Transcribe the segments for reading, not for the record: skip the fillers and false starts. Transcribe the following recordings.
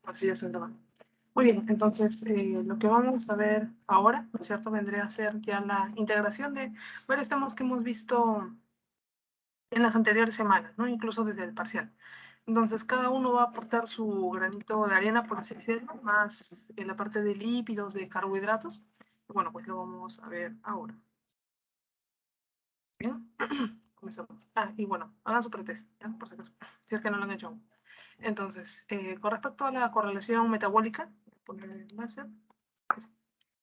Así es, ¿verdad? Muy bien, entonces lo que vamos a ver ahora, ¿no es cierto? Vendría a ser ya la integración de varios temas que hemos visto en las anteriores semanas, ¿no? Incluso desde el parcial. Entonces, cada uno va a aportar su granito de arena, por así decirlo, más en la parte de lípidos, de carbohidratos. Bueno, pues lo vamos a ver ahora. Bien, comenzamos. Ah, y bueno, hagan su pretest, ¿ya? Por si acaso, si es que no lo han hecho aún. Entonces, con respecto a la correlación metabólica, voy a poner el láser.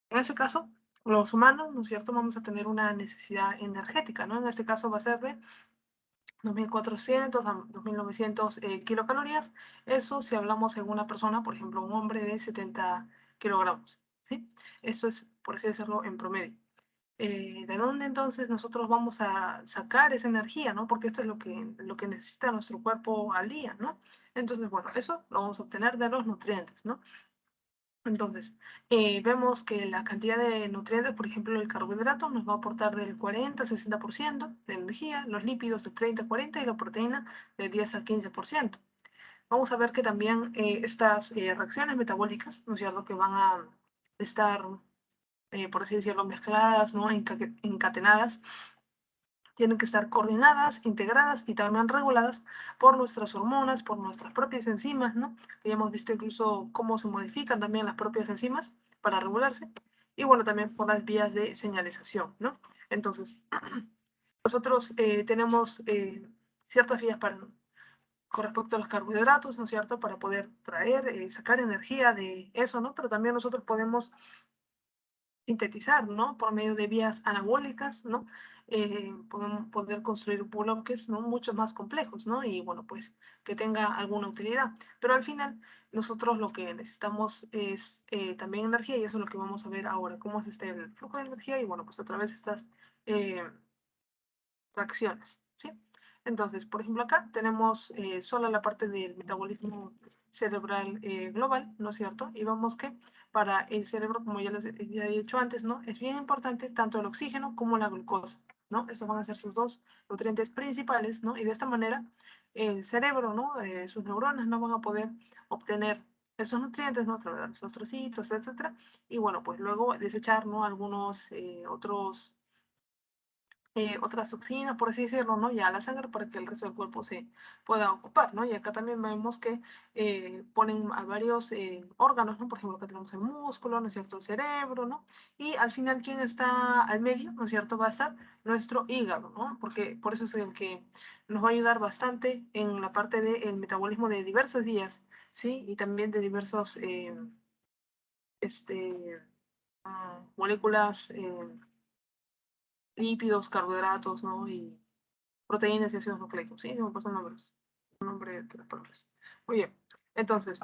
En ese caso, los humanos, ¿no es cierto?, vamos a tener una necesidad energética, ¿no? En este caso va a ser de 2.400 a 2.900 kilocalorías. Eso si hablamos en una persona, por ejemplo, un hombre de 70 kilogramos, ¿sí? Esto es, por así decirlo, en promedio. ¿De dónde entonces nosotros vamos a sacar esa energía, ¿no? Porque esto es lo que necesita nuestro cuerpo al día, ¿no? Entonces, bueno, eso lo vamos a obtener de los nutrientes, ¿no? Entonces, vemos que la cantidad de nutrientes, por ejemplo, el carbohidrato nos va a aportar del 40 a 60% de energía, los lípidos del 30 a 40% y la proteína del 10 al 15%. Vamos a ver que también estas reacciones metabólicas, ¿no es cierto?, que van a estar, por así decirlo, mezcladas, ¿no?, encatenadas, tienen que estar coordinadas, integradas y también reguladas por nuestras hormonas, por nuestras propias enzimas, ¿no? Que ya hemos visto incluso cómo se modifican también las propias enzimas para regularse. Y bueno, también por las vías de señalización, ¿no? Entonces, nosotros tenemos ciertas vías para, con respecto a los carbohidratos, ¿no es cierto? Para poder traer, sacar energía de eso, ¿no? Pero también nosotros podemos sintetizar, ¿no? Por medio de vías anabólicas, ¿no? Podemos poder construir bloques, ¿no?, mucho más complejos, ¿no? Y bueno, pues que tenga alguna utilidad. Pero al final, nosotros lo que necesitamos es también energía y eso es lo que vamos a ver ahora, cómo es el flujo de energía y bueno, pues a través de estas eh, reacciones, ¿sí? Entonces, por ejemplo, acá tenemos solo la parte del metabolismo cerebral global, ¿no es cierto? Y vemos que para el cerebro, como ya les he dicho antes, ¿no?, es bien importante tanto el oxígeno como la glucosa, ¿no? Estos van a ser sus dos nutrientes principales, ¿no? Y de esta manera el cerebro, ¿no?, sus neuronas no van a poder obtener esos nutrientes, ¿no?, a través de los astrocitos, etcétera. Y bueno, pues luego desechar, ¿no?, algunos otras toxinas, por así decirlo, ¿no?, ya a la sangre para que el resto del cuerpo se pueda ocupar, ¿no? Y acá también vemos que ponen a varios órganos, ¿no? Por ejemplo, acá tenemos el músculo, ¿no es cierto?, el cerebro, ¿no? Y al final, ¿quién está al medio, ¿no es cierto?, va a estar nuestro hígado, ¿no? Porque por eso es el que nos va a ayudar bastante en la parte del metabolismo de diversas vías, ¿sí? Y también de diversos, este, moléculas, lípidos, carbohidratos, ¿no? Y proteínas y ácidos nucleicos, ¿sí? No me pasan nombres, nombre de las palabras. Muy bien, entonces,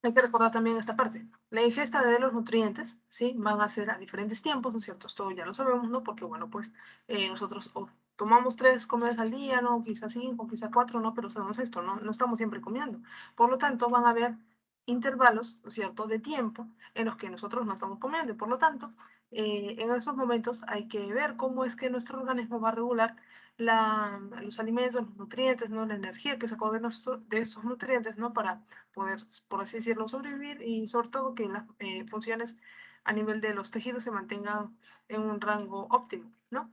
hay que recordar también esta parte. La ingesta de los nutrientes, ¿sí?, van a ser a diferentes tiempos, ¿no es cierto? Esto ya lo sabemos, ¿no? Porque, bueno, pues nosotros tomamos 3 comidas al día, ¿no? Quizás 5, quizás 4, ¿no? Pero sabemos esto, ¿no? No estamos siempre comiendo. Por lo tanto, van a haber intervalos, ¿no es cierto?, de tiempo en los que nosotros no estamos comiendo. Por lo tanto, en esos momentos hay que ver cómo es que nuestro organismo va a regular los alimentos, los nutrientes, ¿no?, la energía que sacó de esos nutrientes, ¿no?, para poder, por así decirlo, sobrevivir y sobre todo que las funciones a nivel de los tejidos se mantengan en un rango óptimo, ¿no?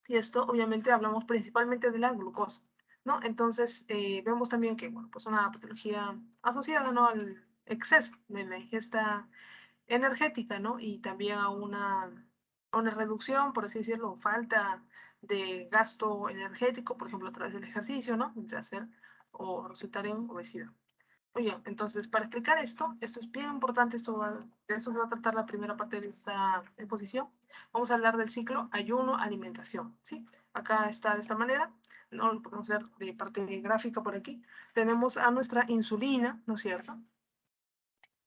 Y esto obviamente hablamos principalmente de la glucosa, ¿no? Entonces vemos también que, bueno, pues una patología asociada, ¿no?, al exceso de la ingesta energética, ¿no? Y también a una reducción, por así decirlo, falta de gasto energético, por ejemplo, a través del ejercicio, ¿no? Entre hacer o resultar en obesidad. Muy bien, entonces, para explicar esto es bien importante, de esto se va a tratar la primera parte de esta exposición. Vamos a hablar del ciclo ayuno-alimentación, ¿sí? Acá está de esta manera, ¿no? Lo podemos ver de parte gráfica por aquí. Tenemos a nuestra insulina, ¿no es cierto?,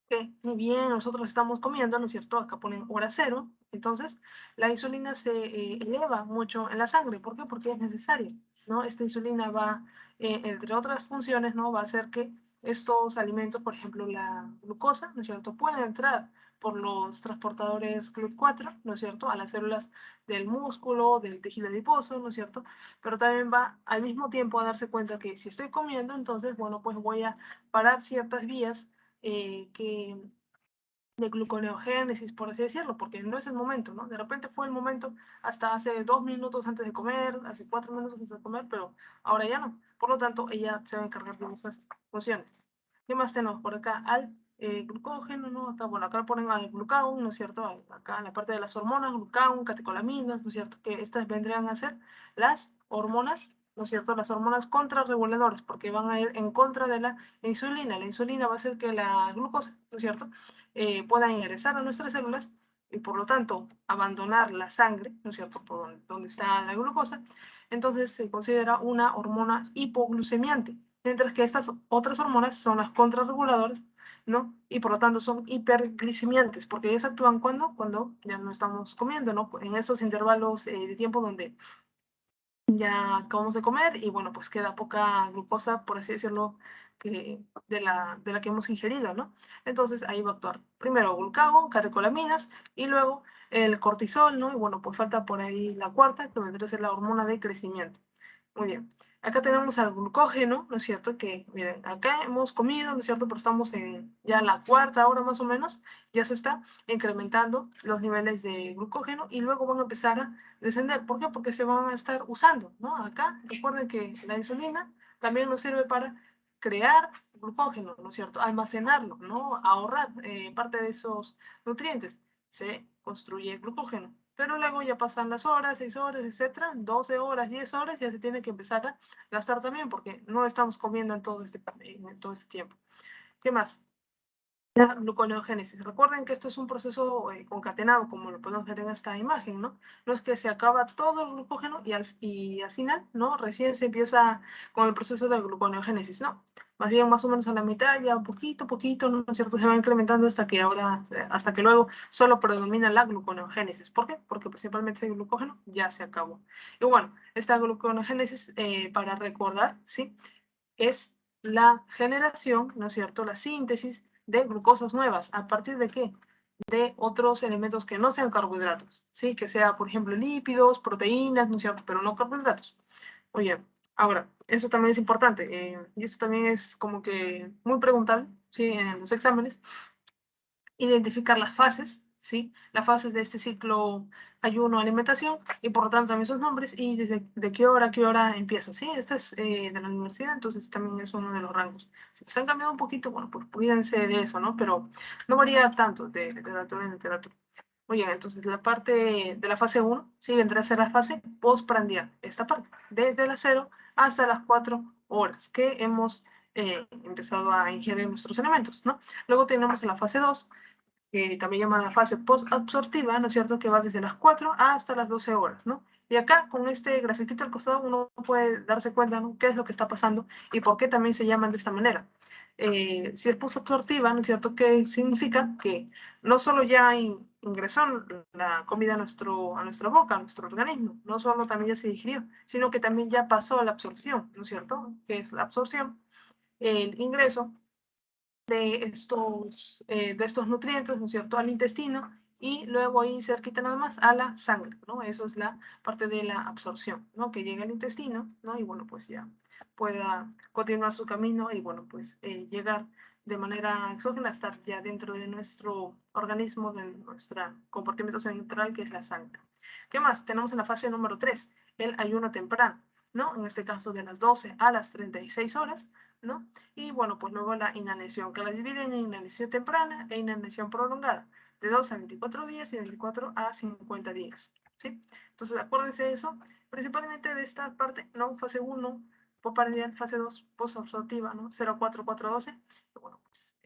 que ni bien nosotros estamos comiendo, ¿no es cierto? Acá ponen hora cero, entonces la insulina se eleva mucho en la sangre. ¿Por qué? Porque es necesario, ¿no? Esta insulina va, entre otras funciones, ¿no?, va a hacer que estos alimentos, por ejemplo, la glucosa, ¿no es cierto?, pueda entrar por los transportadores GLUT4, ¿no es cierto?, a las células del músculo, del tejido adiposo, ¿no es cierto? Pero también va al mismo tiempo a darse cuenta que si estoy comiendo, entonces, bueno, pues voy a parar ciertas vías de gluconeogénesis, por así decirlo, porque no es el momento, ¿no? De repente fue el momento hasta hace 2 minutos antes de comer, hace 4 minutos antes de comer, pero ahora ya no. Por lo tanto, ella se va a encargar de esas funciones. ¿Qué más tenemos por acá? Al glucógeno, ¿no? Acá, bueno, acá ponen al glucagón, ¿no es cierto? Acá en la parte de las hormonas, glucagón, catecolaminas, ¿no es cierto? Que estas vendrían a ser las hormonas, ¿no es cierto? Las hormonas contrarreguladoras, porque van a ir en contra de la insulina. La insulina va a hacer que la glucosa, ¿no es cierto?, pueda ingresar a nuestras células y por lo tanto abandonar la sangre, ¿no es cierto?, por donde está la glucosa. Entonces se considera una hormona hipoglucemiante, mientras que estas otras hormonas son las contrarreguladoras, ¿no? Y por lo tanto son hiperglicemiantes, porque ellas actúan cuando ya no estamos comiendo, ¿no? En esos intervalos de tiempo donde ya acabamos de comer y bueno, pues queda poca glucosa, por así decirlo, de la que hemos ingerido, ¿no? Entonces ahí va a actuar primero glucagón, catecolaminas y luego el cortisol, ¿no? Y bueno, pues falta por ahí la cuarta, que vendría a ser la hormona de crecimiento. Muy bien. Acá tenemos al glucógeno, ¿no es cierto? Que, miren, acá hemos comido, ¿no es cierto? Pero estamos en ya la cuarta hora más o menos, ya se está incrementando los niveles de glucógeno y luego van a empezar a descender. ¿Por qué? Porque se van a estar usando, ¿no? Acá, recuerden que la insulina también nos sirve para crear glucógeno, ¿no es cierto? Almacenarlo, ¿no? Ahorrar parte de esos nutrientes. Se construye glucógeno. Pero luego ya pasan las horas, 6 horas, etcétera, 12 horas, 10 horas, ya se tiene que empezar a gastar también porque no estamos comiendo en todo este tiempo. ¿Qué más? La gluconeogénesis. Recuerden que esto es un proceso concatenado, como lo podemos ver en esta imagen, ¿no? No es que se acaba todo el glucógeno y al final, ¿no? Recién se empieza con el proceso de gluconeogénesis, ¿no? Más bien, más o menos a la mitad, ya poquito, ¿no es cierto? Se va incrementando hasta que luego solo predomina la gluconeogénesis. ¿Por qué? Porque principalmente el glucógeno ya se acabó. Y bueno, esta gluconeogénesis, para recordar, ¿sí?, es la generación, ¿no es cierto?, la síntesis de glucosas nuevas. ¿A partir de qué? De otros elementos que no sean carbohidratos, ¿sí? Que sea, por ejemplo, lípidos, proteínas, ¿no es cierto?, pero no carbohidratos. Oye, ahora, eso también es importante, y esto también es como que muy preguntable, ¿sí?, en los exámenes, identificar las fases, ¿sí? Las fases de este ciclo ayuno-alimentación y por lo tanto también sus nombres y desde de qué hora a qué hora empieza, ¿sí? Esta es de la universidad, entonces también es uno de los rangos. Si se han cambiado un poquito, bueno, pues cuídense de eso, ¿no? Pero no varía tanto de literatura en literatura. Muy bien, entonces la parte de la fase 1, sí, vendrá a ser la fase postprandial, esta parte, desde las 0 hasta las 4 horas que hemos empezado a ingerir nuestros alimentos, ¿no? Luego tenemos la fase 2, también llamada fase postabsortiva, ¿no es cierto?, que va desde las 4 hasta las 12 horas, ¿no? Y acá, con este grafiquito al costado, uno puede darse cuenta, ¿no?, qué es lo que está pasando y por qué también se llaman de esta manera. Si es postabsortiva, ¿no es cierto?, ¿qué significa? Que no solo ya ingresó la comida a nuestra boca, a nuestro organismo, no solo también ya se digirió, sino que también ya pasó a la absorción, ¿no es cierto?, que es la absorción, el ingreso de estos nutrientes, ¿no es cierto?, al intestino y luego ahí cerquita nada más a la sangre, ¿no? Eso es la parte de la absorción, ¿no? Que llega al intestino, ¿no? Y bueno, pues ya pueda continuar su camino y bueno, pues llegar de manera exógena a estar ya dentro de nuestro organismo, de nuestro compartimento central, que es la sangre. ¿Qué más? Tenemos en la fase número 3, el ayuno temprano, ¿no? En este caso de las 12 a las 36 horas, ¿no? Y bueno, pues luego la inanición, que la dividen en inanición temprana e inanición prolongada, de 2 a 24 días y de 24 a 50 días, ¿sí? Entonces, acuérdense de eso, principalmente de esta parte, ¿no? Fase 1, postprandial, fase 2, postabsortiva, ¿no? 0, 4, 4, 12. Y bueno, pues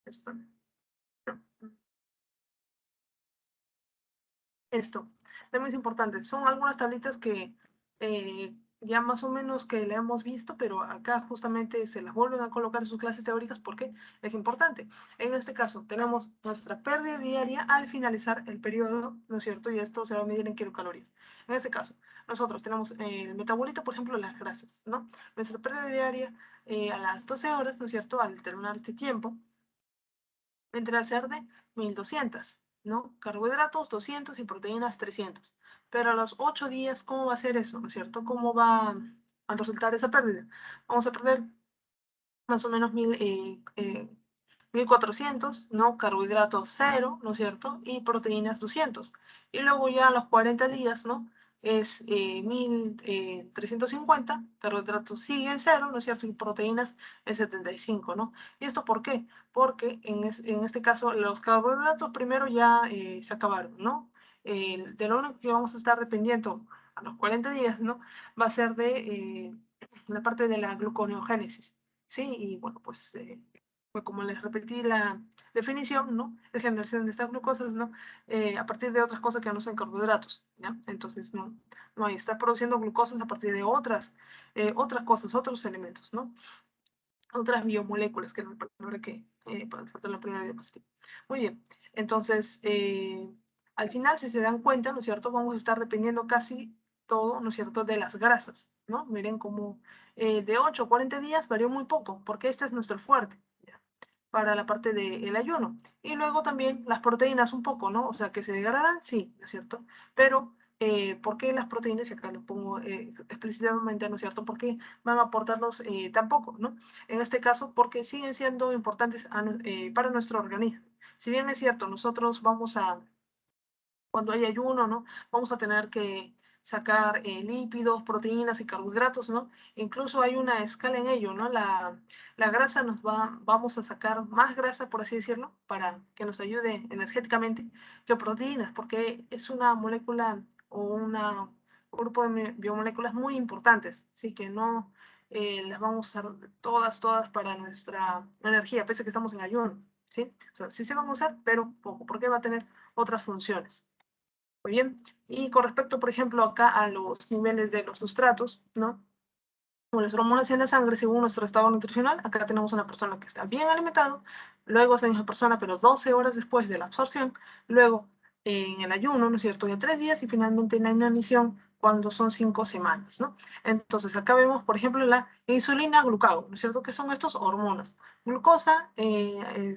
eso también. Esto también es importante. Son algunas tablitas que ya más o menos que le hemos visto, pero acá justamente se las vuelven a colocar en sus clases teóricas porque es importante. En este caso, tenemos nuestra pérdida diaria al finalizar el periodo, ¿no es cierto? Y esto se va a medir en kilocalorías. En este caso, nosotros tenemos el metabolito, por ejemplo, las grasas, ¿no? Nuestra pérdida diaria a las 12 horas, ¿no es cierto? Al terminar este tiempo, vendrá a ser de 1200, ¿no? Carbohidratos 200 y proteínas 300. Pero a los 8 días, ¿cómo va a ser eso? ¿No es cierto? ¿Cómo va a resultar esa pérdida? Vamos a perder más o menos 1400, ¿no? Carbohidratos 0, ¿no es cierto? Y proteínas 200. Y luego ya a los 40 días, ¿no? Es 1350, carbohidratos siguen 0, ¿no es cierto? Y proteínas en 75, ¿no? ¿Y esto por qué? Porque en este caso los carbohidratos primero ya se acabaron, ¿no? De lo único que vamos a estar dependiendo a los 40 días, ¿no? Va a ser de la parte de la gluconeogénesis, ¿sí? Y bueno, pues como les repetí la definición, ¿no? Es generación de estas glucosas, ¿no? A partir de otras cosas que no son carbohidratos, ¿ya? Entonces, no hay, está produciendo glucosas a partir de otras cosas, otros elementos, ¿no? Otras biomoléculas, que era la palabra que falta en la primera diapositiva. Muy bien, entonces, al final, si se dan cuenta, ¿no es cierto? Vamos a estar dependiendo casi todo, ¿no es cierto?, de las grasas, ¿no? Miren cómo de 8 a 40 días varió muy poco, porque este es nuestro fuerte, ¿ya? Para la parte del ayuno. Y luego también las proteínas un poco, ¿no? O sea, que se degradan, sí, ¿no es cierto? Pero, ¿por qué las proteínas? Y acá lo pongo explícitamente, ¿no es cierto? ¿Por qué van a aportarlos tan poco, ¿no? En este caso, porque siguen siendo importantes para nuestro organismo. Si bien es cierto, nosotros cuando hay ayuno, ¿no? Vamos a tener que sacar lípidos, proteínas y carbohidratos, ¿no? Incluso hay una escala en ello, ¿no? La grasa vamos a sacar más grasa, por así decirlo, para que nos ayude energéticamente que proteínas, porque es una molécula o un grupo de biomoléculas muy importantes, así que no las vamos a usar todas para nuestra energía, pese a que estamos en ayuno, ¿sí? O sea, sí se van a usar, pero poco, porque va a tener otras funciones. Muy bien. Y con respecto, por ejemplo, acá a los niveles de los sustratos, ¿no? O las hormonas en la sangre según nuestro estado nutricional. Acá tenemos una persona que está bien alimentado, luego esa misma persona, pero 12 horas después de la absorción, luego en el ayuno, ¿no es cierto?, de 3 días y finalmente en la inanición cuando son 5 semanas, ¿no? Entonces acá vemos, por ejemplo, la insulina glucagón, ¿no es cierto?, que son estas hormonas. Glucosa,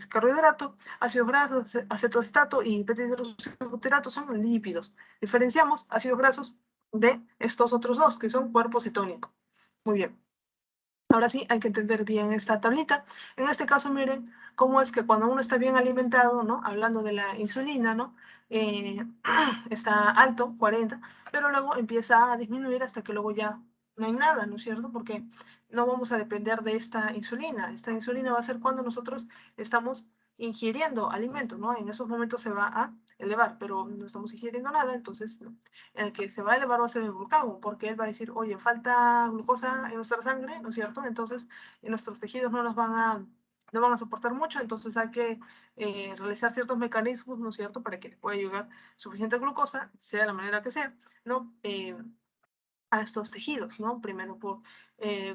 carbohidrato, ácidos grasos, acetoacetato y beta-hidroxibutirato son lípidos. Diferenciamos ácidos grasos de estos otros dos, que son cuerpo cetónico. Muy bien. Ahora sí, hay que entender bien esta tablita. En este caso, miren cómo es que cuando uno está bien alimentado, ¿no? Hablando de la insulina, ¿no? Está alto, 40, pero luego empieza a disminuir hasta que luego ya no hay nada, ¿no es cierto? Porque no vamos a depender de esta insulina. Esta insulina va a ser cuando nosotros estamos ingiriendo alimento, ¿no? En esos momentos se va a elevar, pero no estamos ingiriendo nada, entonces no. El que se va a elevar va a ser el glucagón, porque él va a decir, oye, falta glucosa en nuestra sangre, ¿no es cierto? Entonces, nuestros tejidos no van a soportar mucho, entonces hay que realizar ciertos mecanismos, ¿no es cierto?, para que le pueda llegar suficiente glucosa, sea de la manera que sea, ¿no? A estos tejidos, ¿no? Primero por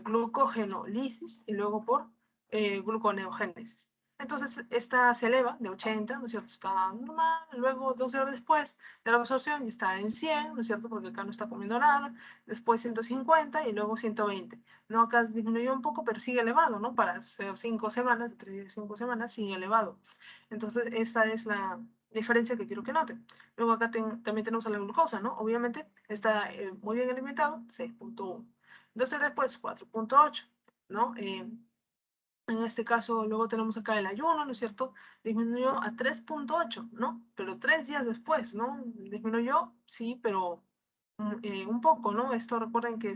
glucogenolisis y luego por gluconeogénesis. Entonces, esta se eleva de 80, ¿no es cierto? Está normal, luego 12 horas después de la absorción ya está en 100, ¿no es cierto? Porque acá no está comiendo nada, después 150 y luego 120. ¿No? Acá disminuyó un poco, pero sigue elevado, ¿no? Para hacer 5 semanas, de 3 a 5 semanas, sigue elevado. Entonces, esta es la diferencia que quiero que noten. Luego acá también tenemos a la glucosa, ¿no? Obviamente está muy bien alimentado, 6.1. 12 horas después, 4.8, ¿no? En este caso, luego tenemos acá el ayuno, ¿no es cierto? Disminuyó a 3.8, ¿no? Pero 3 días después, ¿no? Disminuyó, sí, pero un poco, ¿no? Esto recuerden que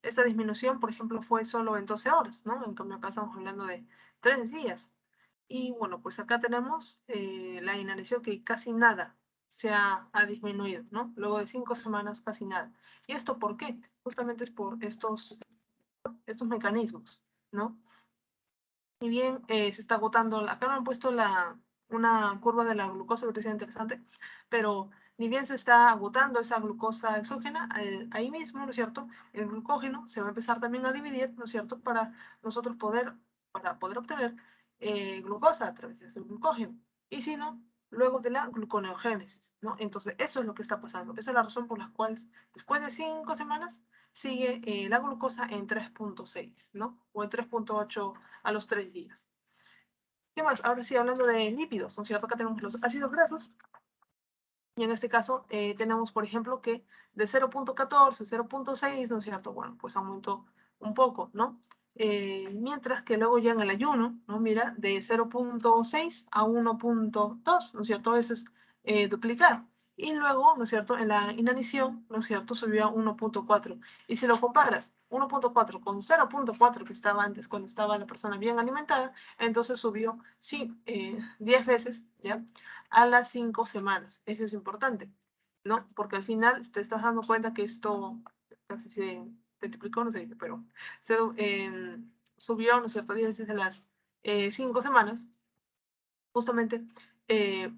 esta disminución, por ejemplo, fue solo en 12 horas, ¿no? En cambio, acá estamos hablando de 3 días. Y bueno, pues acá tenemos la inanición que casi nada ha disminuido, ¿no? Luego de 5 semanas casi nada. ¿Y esto por qué? Justamente es por estos mecanismos, ¿no? Y bien, se está agotando, acá me han puesto una curva de la glucosa, que es interesante, pero ni bien se está agotando esa glucosa exógena, ahí mismo, ¿no es cierto? El glucógeno se va a empezar también a dividir, ¿no es cierto? Para nosotros para poder obtener glucosa a través de ese glucógeno. Y si no, luego de la gluconeogénesis, ¿no? Entonces, eso es lo que está pasando. Esa es la razón por la cual después de 5 semanas sigue la glucosa en 3.6, ¿no? O en 3.8 a los 3 días. ¿Qué más? Ahora sí, hablando de lípidos, ¿no es cierto? Acá tenemos los ácidos grasos. Y en este caso tenemos, por ejemplo, que de 0.14 a 0.6, ¿no es cierto? Bueno, pues aumentó un poco, ¿no? Mientras que luego ya en el ayuno, ¿no? Mira, de 0.6 a 1.2, ¿no es cierto? Eso es duplicar. Y luego, ¿no es cierto? En la inanición, ¿no es cierto? Subió a 1.4. Y si lo comparas 1.4 con 0.4 que estaba antes cuando estaba la persona bien alimentada, entonces subió, sí, 10 veces, ¿ya? A las 5 semanas. Eso es importante, ¿no? Porque al final te estás dando cuenta que esto casi se multiplicó, no sé, pero se, subió, ¿no es cierto?, 10 veces en las 5 semanas, justamente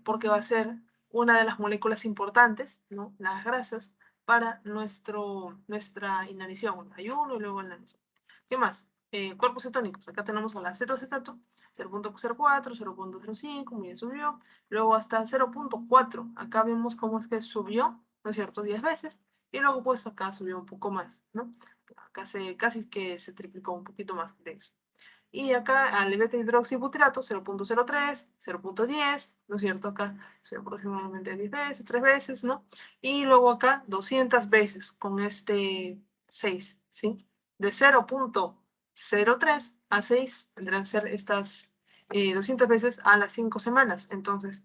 porque va a ser una de las moléculas importantes, ¿no? Las grasas, para nuestra inanición, el ayuno y luego la inanición. ¿Qué más? Cuerpos cetónicos. Acá tenemos el acetato, 0.04, 0.05, muy bien, subió. Luego hasta 0.4. Acá vemos cómo es que subió, ¿no es cierto?, 10 veces. Y luego pues acá subió un poco más, ¿no? Acá casi que se triplicó un poquito más de eso. Y acá al beta hidroxibutirato 0.03, 0.10, ¿no es cierto? Acá son aproximadamente 10 veces, 3 veces, ¿no? Y luego acá 200 veces con este 6, ¿sí? De 0.03 a 6 vendrán a ser estas 200 veces a las 5 semanas. Entonces,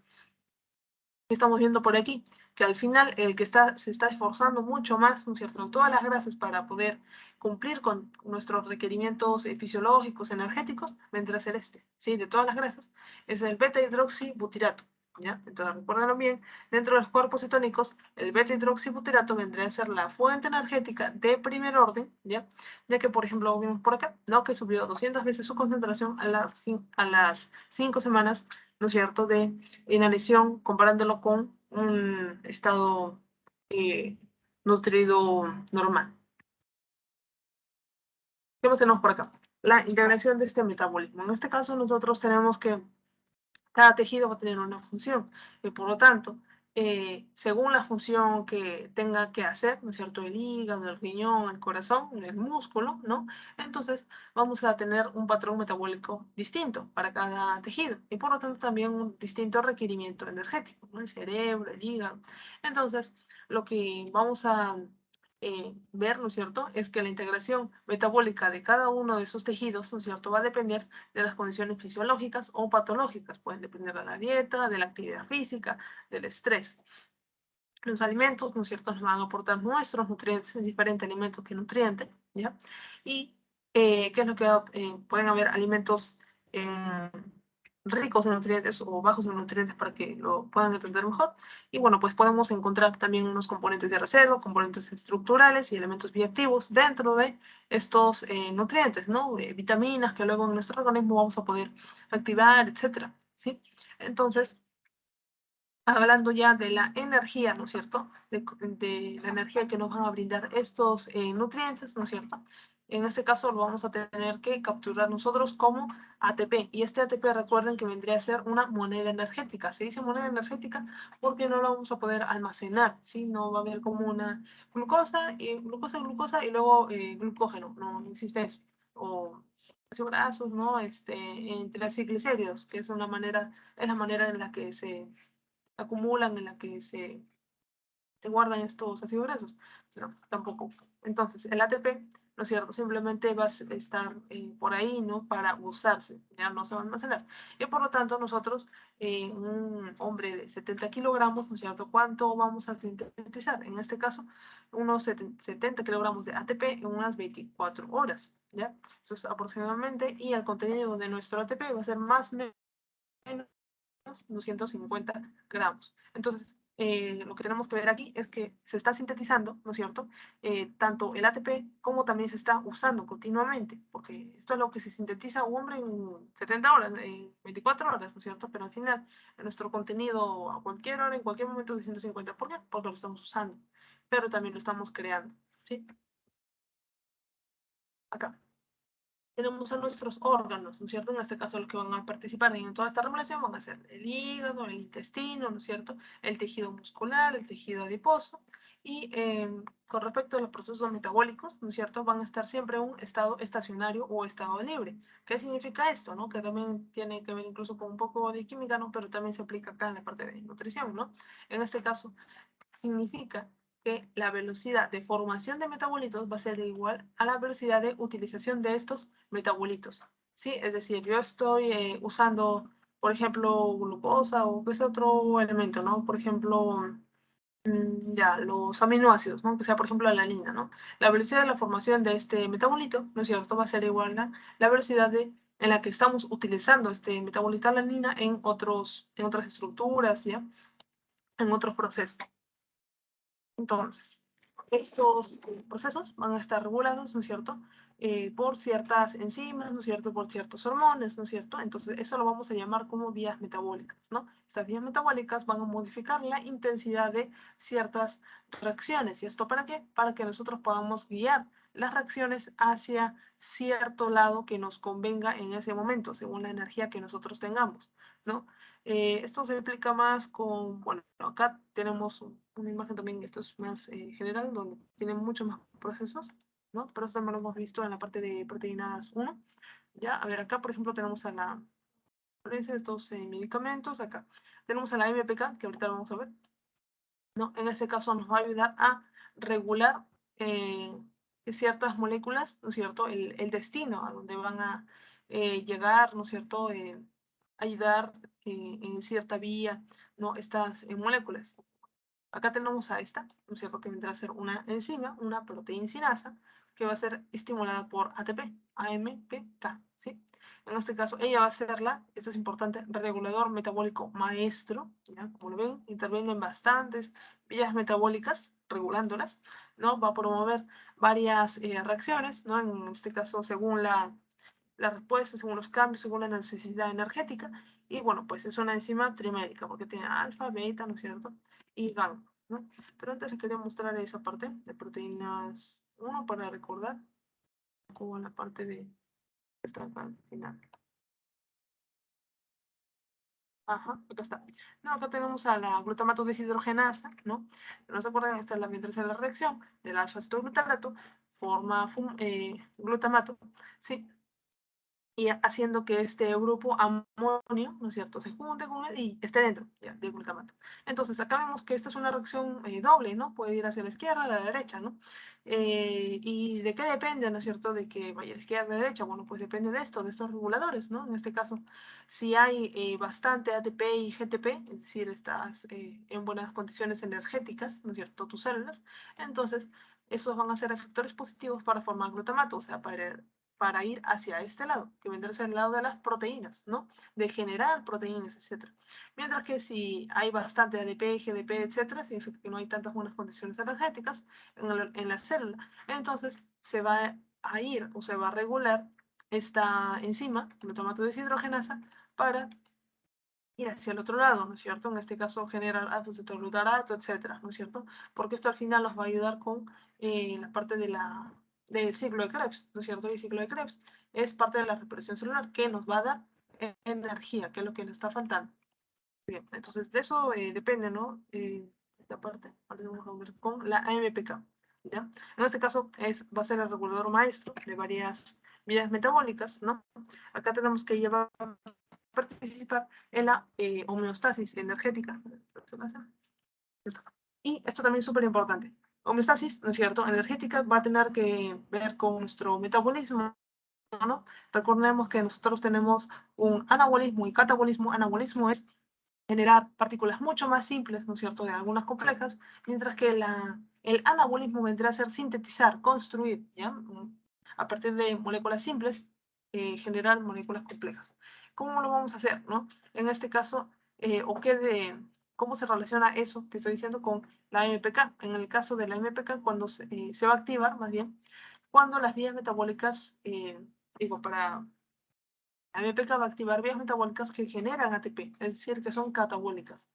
estamos viendo por aquí que al final el que se está esforzando mucho más, ¿no es cierto?, en todas las grasas para poder cumplir con nuestros requerimientos fisiológicos, energéticos, vendrá a ser este, ¿sí? De todas las grasas, es el beta-hidroxibutirato, ¿ya? Entonces, recuérdenlo bien, dentro de los cuerpos cetónicos, el beta-hidroxibutirato vendría a ser la fuente energética de primer orden, ¿ya? Ya que, por ejemplo, vimos por acá, ¿no?, que subió 200 veces su concentración a las 5 semanas, ¿no es cierto?, de inanición, comparándolo con un estado nutrido normal. ¿Qué más tenemos por acá? La integración de este metabolismo. En este caso, nosotros tenemos que cada tejido va a tener una función y por lo tanto, según la función que tenga que hacer, ¿no es cierto?, el hígado, el riñón, el corazón, el músculo, ¿no? Entonces vamos a tener un patrón metabólico distinto para cada tejido y por lo tanto también un distinto requerimiento energético, ¿no? El cerebro, el hígado. Entonces, lo que vamos a ver, ¿no es cierto?, es que la integración metabólica de cada uno de esos tejidos, ¿no es cierto?, va a depender de las condiciones fisiológicas o patológicas. Pueden depender de la dieta, de la actividad física, del estrés. Los alimentos, ¿no es cierto?, nos van a aportar nuestros nutrientes, es diferente alimento que nutriente, ¿ya? Y ¿qué es lo que pueden haber alimentos ricos en nutrientes o bajos en nutrientes para que lo puedan entender mejor? Y bueno, pues podemos encontrar también unos componentes de reserva, componentes estructurales y elementos bioactivos dentro de estos nutrientes, ¿no? Vitaminas que luego en nuestro organismo vamos a poder activar, etcétera, ¿sí? Entonces, hablando ya de la energía, ¿no es cierto?, de la energía que nos van a brindar estos nutrientes, ¿no es cierto? En este caso lo vamos a tener que capturar nosotros como ATP. Y este ATP, recuerden que vendría a ser una moneda energética. Se dice moneda energética porque no lo vamos a poder almacenar, ¿sí? No va a haber como una glucosa, glucosa y luego glucógeno. No, no existe eso. O ácidos grasos, ¿no? Entre las triglicéridos, que es la manera en la que se acumulan, en la que se guardan estos ácidos grasos. No, tampoco. Entonces, el ATP, ¿no es cierto?, simplemente va a estar por ahí, ¿no?, para usarse, ya no se va a almacenar. Y por lo tanto, nosotros, un hombre de 70 kilogramos, ¿no es cierto?, ¿cuánto vamos a sintetizar? En este caso, unos 70 kilogramos de ATP en unas 24 horas, ¿ya? Eso es aproximadamente, y el contenido de nuestro ATP va a ser más o menos 250 gramos. Entonces, lo que tenemos que ver aquí es que se está sintetizando, ¿no es cierto?, tanto el ATP como también se está usando continuamente, porque esto es lo que se sintetiza un hombre en 70 horas, en 24 horas, ¿no es cierto?, pero al final, en nuestro contenido a cualquier hora, en cualquier momento de 150. ¿Por qué? Porque lo estamos usando, pero también lo estamos creando, ¿sí? Acá tenemos a nuestros órganos, ¿no es cierto? En este caso, los que van a participar en toda esta regulación van a ser el hígado, el intestino, ¿no es cierto?, el tejido muscular, el tejido adiposo, y con respecto a los procesos metabólicos, ¿no es cierto?, van a estar siempre en un estado estacionario o estado libre. ¿Qué significa esto, no? Que también tiene que ver incluso con un poco de química, ¿no?, pero también se aplica acá en la parte de nutrición, ¿no? En este caso, significa que la velocidad de formación de metabolitos va a ser igual a la velocidad de utilización de estos metabolitos, ¿sí? Es decir, yo estoy usando, por ejemplo, glucosa o que es otro elemento, ¿no? Por ejemplo, ya, los aminoácidos, ¿no? Que sea, por ejemplo, la alanina, ¿no? La velocidad de la formación de este metabolito, ¿no es cierto? Va a ser igual a la velocidad en la que estamos utilizando este metabolito alanina en otras estructuras, ¿ya? En otros procesos. Entonces, estos procesos van a estar regulados, ¿no es cierto? Por ciertas enzimas, ¿no es cierto? Por ciertos hormonas, ¿no es cierto? Entonces, eso lo vamos a llamar como vías metabólicas, ¿no? Estas vías metabólicas van a modificar la intensidad de ciertas reacciones. ¿Y esto para qué? Para que nosotros podamos guiar las reacciones hacia cierto lado que nos convenga en ese momento, según la energía que nosotros tengamos, ¿no? Esto se explica más con, bueno, acá tenemos una imagen también, esto es más general, donde tiene muchos más procesos, ¿no? Pero esto también lo hemos visto en la parte de proteínas 1, ¿ya? A ver, acá por ejemplo tenemos a la de estos medicamentos, acá tenemos a la MPK, que ahorita lo vamos a ver, ¿no? En este caso nos va a ayudar a regular ciertas moléculas, ¿no es cierto? El destino a donde van a llegar, ¿no es cierto? Ayudar en cierta vía, ¿no? Estas moléculas. Acá tenemos a esta, ¿no es cierto? Que vendrá a ser una enzima, una proteincinasa, que va a ser estimulada por ATP, AMPK, ¿sí? En este caso, ella va a ser esto es importante, regulador metabólico maestro, ¿ya? Como lo ven, interviene en bastantes vías metabólicas, regulándolas, ¿no? Va a promover varias reacciones, ¿no? En este caso, según la respuesta, según los cambios, según la necesidad energética. Y bueno, pues es una enzima trimérica porque tiene alfa, beta, ¿no es cierto? Y gamma, ¿no? Pero antes les quería mostrar esa parte de proteínas 1 para recordar como la parte de esta acá al final. Ajá, acá está. No, acá tenemos a la glutamato deshidrogenasa, ¿no? ¿No se acuerdan? Esta es la tercera reacción del alfa-cetoglutarato, forma glutamato, ¿sí? Y haciendo que este grupo amonio, ¿no es cierto?, se junte con él y esté dentro ya, del glutamato. Entonces, acá vemos que esta es una reacción doble, ¿no? Puede ir hacia la izquierda, a la derecha, ¿no? ¿Y de qué depende, ¿no es cierto?, de que vaya a la izquierda, a la derecha. Bueno, pues depende de esto, de estos reguladores, ¿no? En este caso, si hay bastante ATP y GTP, es decir, estás en buenas condiciones energéticas, ¿no es cierto?, tus células, entonces, esos van a ser efectores positivos para formar glutamato, o sea, para ir hacia este lado, que vendrá a ser el lado de las proteínas, ¿no? De generar proteínas, etc. Mientras que si hay bastante ADP, GDP, etc., significa que no hay tantas buenas condiciones energéticas en la célula. Entonces se va a ir o se va a regular esta enzima, glutamato deshidrogenasa, para ir hacia el otro lado, ¿no es cierto? En este caso generar alfa-cetoglutarato, etcétera, ¿no es cierto? Porque esto al final nos va a ayudar con la parte del ciclo de Krebs, ¿no es cierto? Y el ciclo de Krebs es parte de la respiración celular que nos va a dar energía, que es lo que nos está faltando. Bien, entonces de eso depende, ¿no? Esta parte, ahora vamos a ver con la AMPK, ¿ya? En este caso va a ser el regulador maestro de varias vías metabólicas, ¿no? Acá tenemos que llevar participar en la homeostasis energética. Y esto también es súper importante. Homeostasis, ¿no es cierto? Energética va a tener que ver con nuestro metabolismo, ¿no? Recordemos que nosotros tenemos un anabolismo y catabolismo. Anabolismo es generar partículas mucho más simples, ¿no es cierto?, de algunas complejas, mientras que el anabolismo vendrá a ser sintetizar, construir, ¿ya? A partir de moléculas simples, generar moléculas complejas. ¿Cómo lo vamos a hacer, no? En este caso, ¿cómo se relaciona eso que estoy diciendo con la MPK? En el caso de la MPK, cuando se va a activar, más bien, cuando las vías metabólicas, para la MPK va a activar vías metabólicas que generan ATP, es decir, que son catabólicas,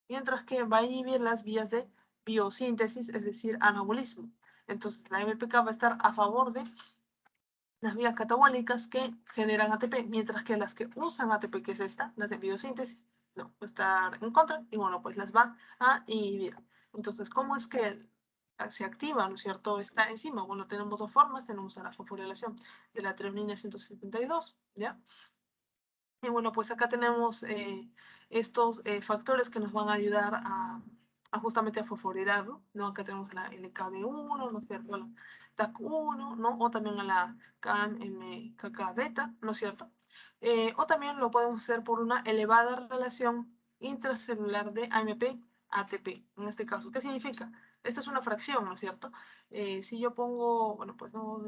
mientras que va a inhibir las vías de biosíntesis, es decir, anabolismo. Entonces, la MPK va a estar a favor de las vías catabólicas que generan ATP, mientras que las que usan ATP, que es esta, las de biosíntesis, no, va a estar en contra y bueno, pues las va a inhibir. Entonces, ¿cómo es que se activa, ¿no es cierto?, esta enzima? Bueno, tenemos dos formas, tenemos la fosforilación de la treonina 172, ¿ya? Y bueno, pues acá tenemos estos factores que nos van a ayudar justamente a fosforilarlo, ¿no? Acá tenemos la LKB1, ¿no es cierto? La TAC1, ¿no? O también a la KMKK beta, ¿no es cierto? O también lo podemos hacer por una elevada relación intracelular de AMP-ATP, en este caso. ¿Qué significa? Esta es una fracción, ¿no es cierto? Si yo pongo, bueno, pues no,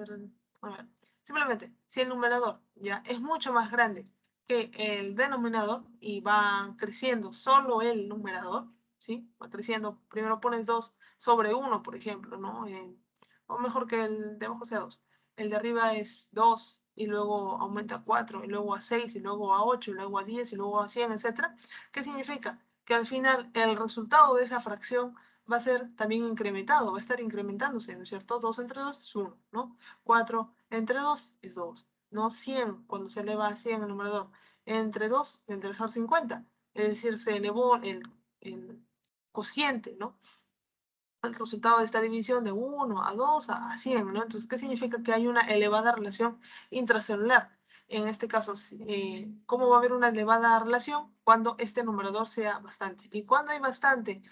a ver, simplemente, si el numerador ya es mucho más grande que el denominador y va creciendo solo el numerador, ¿sí? Va creciendo, primero pones 2 sobre 1, por ejemplo, ¿no? O mejor que el de abajo sea 2. El de arriba es 2 y luego aumenta a 4 y luego a 6 y luego a 8 y luego a 10 y luego a 100, etc. ¿Qué significa? Que al final el resultado de esa fracción va a ser también incrementado, va a estar incrementándose, ¿no es cierto? 2 entre 2 es 1, ¿no? 4 entre 2 es 2, ¿no? 100 cuando se eleva a 100 el numerador, entre 2 entre 50, es decir, se elevó el cociente, ¿no? El resultado de esta división de 1 a 2 a 100, ¿no? Entonces, ¿qué significa? Que hay una elevada relación intracelular. En este caso, ¿cómo va a haber una elevada relación? Cuando este numerador sea bastante. ¿Y cuando hay bastante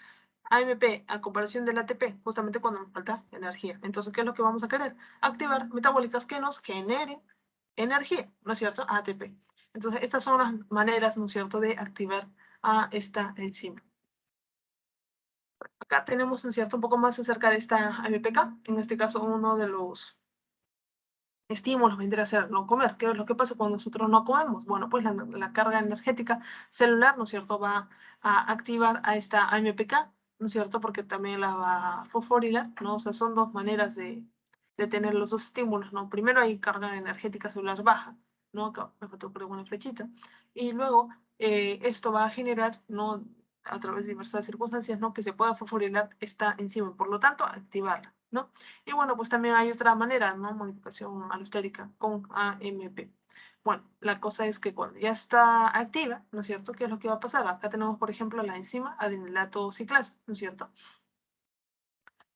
AMP a comparación del ATP? Justamente cuando nos falta energía. Entonces, ¿qué es lo que vamos a querer? Activar metabólicas que nos generen energía, ¿no es cierto? ATP. Entonces, estas son las maneras, ¿no es cierto?, de activar a esta enzima. Acá tenemos, ¿no es cierto?, un poco más acerca de esta AMPK. En este caso, uno de los estímulos vendría a ser no comer. ¿Qué es lo que pasa cuando nosotros no comemos? Bueno, pues la carga energética celular, ¿no es cierto?, va a activar a esta AMPK, ¿no es cierto?, porque también la va a fosforilar, ¿no? O sea, son dos maneras de tener los dos estímulos, ¿no? Primero hay carga energética celular baja, ¿no? Acá me faltó poner una flechita. Y luego esto va a generar, ¿no?, a través de diversas circunstancias, ¿no?, que se pueda fosforilar esta enzima, por lo tanto, activarla, ¿no? Y bueno, pues también hay otra manera, ¿no? Modificación alostérica con AMP. Bueno, la cosa es que cuando ya está activa, ¿no es cierto?, ¿qué es lo que va a pasar? Acá tenemos, por ejemplo, la enzima adenilato ciclasa, ¿no es cierto?,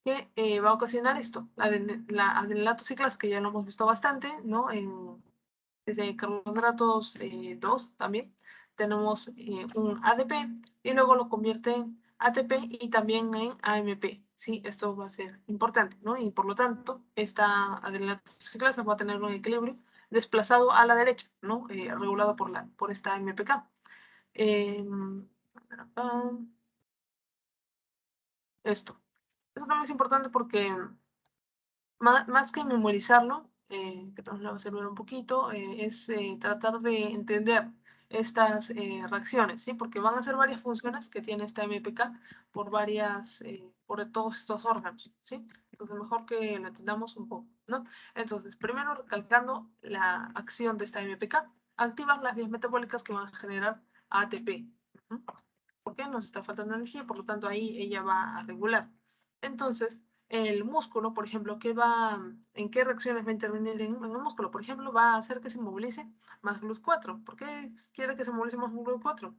que va a ocasionar esto, la adenilato ciclasa, que ya lo hemos visto bastante, ¿no? Desde carbohidratos 2 también tenemos un ADP y luego lo convierte en ATP y también en AMP, ¿sí? Esto va a ser importante, ¿no? Y por lo tanto, esta adenilato ciclasa va a tener un equilibrio desplazado a la derecha, ¿no? Regulado por esta AMPK. Esto. Eso también es importante porque más que memorizarlo, que también lo va a servir un poquito, es tratar de entender estas reacciones, ¿sí? Porque van a ser varias funciones que tiene esta MPK por todos estos órganos, ¿sí? Entonces, mejor que lo entendamos un poco, ¿no? Entonces, primero recalcando la acción de esta MPK, activar las vías metabólicas que van a generar ATP. Porque nos está faltando energía, por lo tanto ahí ella va a regular. Entonces, el músculo, por ejemplo, ¿en qué reacciones va a intervenir en el músculo? Por ejemplo, va a hacer que se movilice más GLUT4. ¿Por qué quiere que se movilice más GLUT4?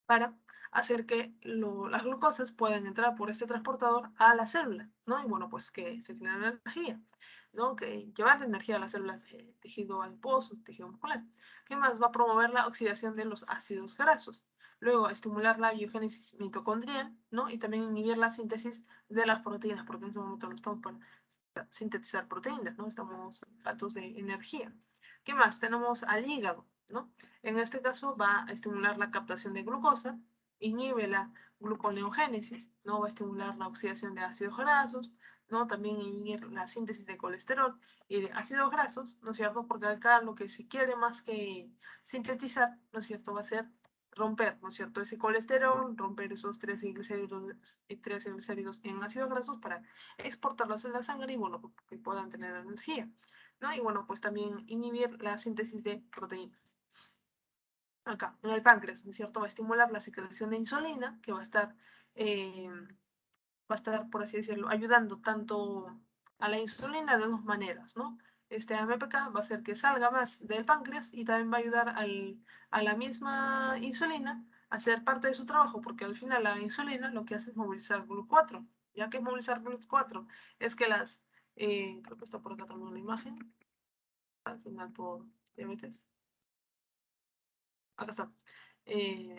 Para hacer que las glucosas puedan entrar por este transportador a la célula, ¿no? Y bueno, pues que se genere energía, ¿no? Que llevar la energía a las células de tejido adiposo, tejido muscular. ¿Qué más? Va a promover la oxidación de los ácidos grasos. Luego, estimular la biogénesis mitocondrial, ¿no? Y también inhibir la síntesis de las proteínas, porque en ese momento no estamos para sintetizar proteínas, ¿no? Estamos faltos de energía. ¿Qué más? Tenemos al hígado, ¿no? En este caso va a estimular la captación de glucosa, inhibe la gluconeogénesis, ¿no? Va a estimular la oxidación de ácidos grasos, ¿no? También inhibir la síntesis de colesterol y de ácidos grasos, ¿no es cierto? Porque acá lo que se quiere más que sintetizar, ¿no es cierto?, va a ser romper, ¿no es cierto?, ese colesterol, romper esos tres triglicéridos en ácidos grasos para exportarlos en la sangre y, bueno, que puedan tener energía, ¿no? Y, bueno, pues también inhibir la síntesis de proteínas. Acá, en el páncreas, ¿no es cierto?, va a estimular la secreción de insulina, que va a estar, por así decirlo, ayudando tanto a la insulina de dos maneras, ¿no? Este AMPK va a hacer que salga más del páncreas y también va a ayudar a la misma insulina a hacer parte de su trabajo, porque al final la insulina lo que hace es movilizar GLUT4. ¿Ya que es movilizar GLUT4? Es que creo que está por acá también la imagen, al final por diabetes. Acá está.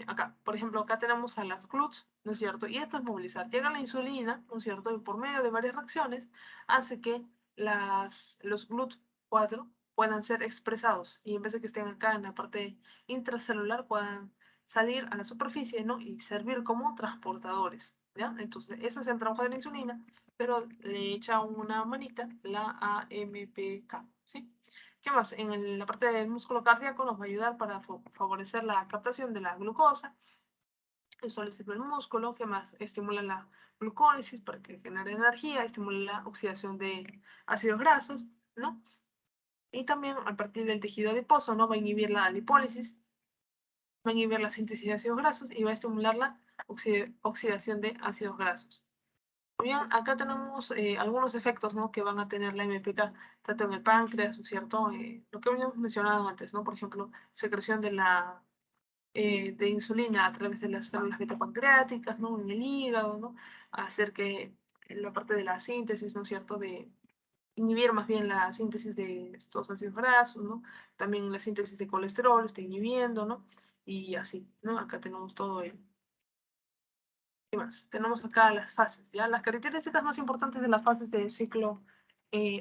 acá, por ejemplo, acá tenemos a las GLUT, ¿no es cierto? Y esto es movilizar. Llega la insulina, ¿no es cierto? Y por medio de varias reacciones hace que los GLUT4 puedan ser expresados y en vez de que estén acá en la parte intracelular puedan salir a la superficie, ¿no? Y servir como transportadores, ¿ya? Entonces, ese es el trabajo de la insulina, pero le echa una manita la AMPK, ¿sí? ¿Qué más? En la parte del músculo cardíaco nos va a ayudar para favorecer la captación de la glucosa. Eso le sirve al músculo. ¿Qué más? Estimula la glucólisis para que genere energía, estimula la oxidación de ácidos grasos, ¿no? Y también a partir del tejido adiposo, ¿no? Va a inhibir la lipólisis, va a inhibir la síntesis de ácidos grasos y va a estimular la oxidación de ácidos grasos. Bien, acá tenemos algunos efectos, ¿no? Que van a tener la MPK, tanto en el páncreas, ¿no es cierto? Lo que habíamos mencionado antes, ¿no? Por ejemplo, secreción de insulina a través de las células beta-pancreáticas, ¿no? En el hígado, ¿no? Hacer que la parte de la síntesis, ¿no es cierto? De inhibir más bien la síntesis de estos ácidos grasos, ¿no? También la síntesis de colesterol está inhibiendo, ¿no? Y así, ¿no? Acá tenemos todo el... ¿Qué más? Tenemos acá las fases, ¿ya? Las características más importantes de las fases del ciclo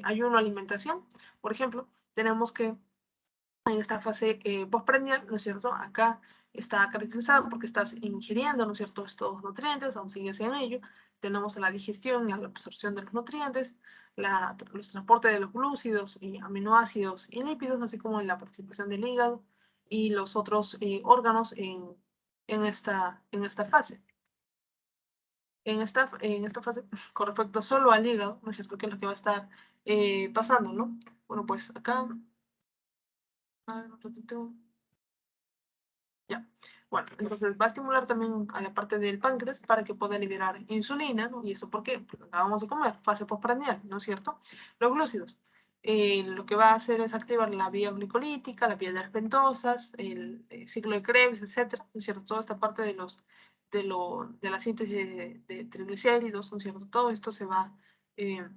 ayuno-alimentación. Por ejemplo, tenemos que en esta fase postprandial, ¿no es cierto? Acá está caracterizado porque estás ingiriendo, ¿no es cierto?, estos nutrientes, aún sigues en ello. Tenemos la digestión y la absorción de los nutrientes, los transportes de los glúcidos y aminoácidos y lípidos, así como la participación del hígado y los otros órganos en esta fase. En esta fase, con respecto solo al hígado, ¿no es cierto?, que es lo que va a estar pasando, ¿no? Bueno, pues acá, a ver, un ratito. Ya. Bueno, entonces va a estimular también a la parte del páncreas para que pueda liberar insulina, ¿no? ¿Y eso por qué? Porque acabamos de comer, fase postprandial, ¿no es cierto? Los glúcidos. Lo que va a hacer es activar la vía glicolítica, la vía de las ventosas, el ciclo de Krebs, etcétera, ¿no es cierto? Toda esta parte de la síntesis de triglicéridos, ¿no es cierto? Todo esto se va eh,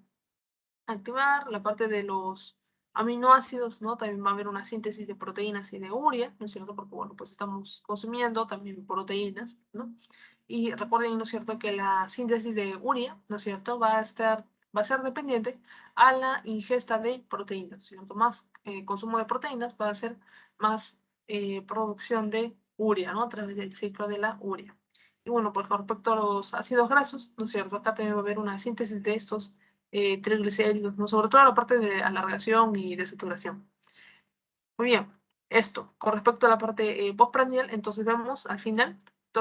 activar la parte de los aminoácidos, ¿no? También va a haber una síntesis de proteínas y de urea, ¿no es cierto? Porque, bueno, pues estamos consumiendo también proteínas, ¿no? Y recuerden, ¿no es cierto?, que la síntesis de urea, ¿no es cierto?, va a ser dependiente a la ingesta de proteínas, ¿cierto? Más consumo de proteínas va a ser más producción de urea, ¿no? A través del ciclo de la urea. Y bueno, pues con respecto a los ácidos grasos, ¿no es cierto?, acá también va a haber una síntesis de estos triglicéridos, ¿no? Sobre todo la parte de alargación y de saturación. Muy bien, esto, con respecto a la parte postprandial, entonces vemos al final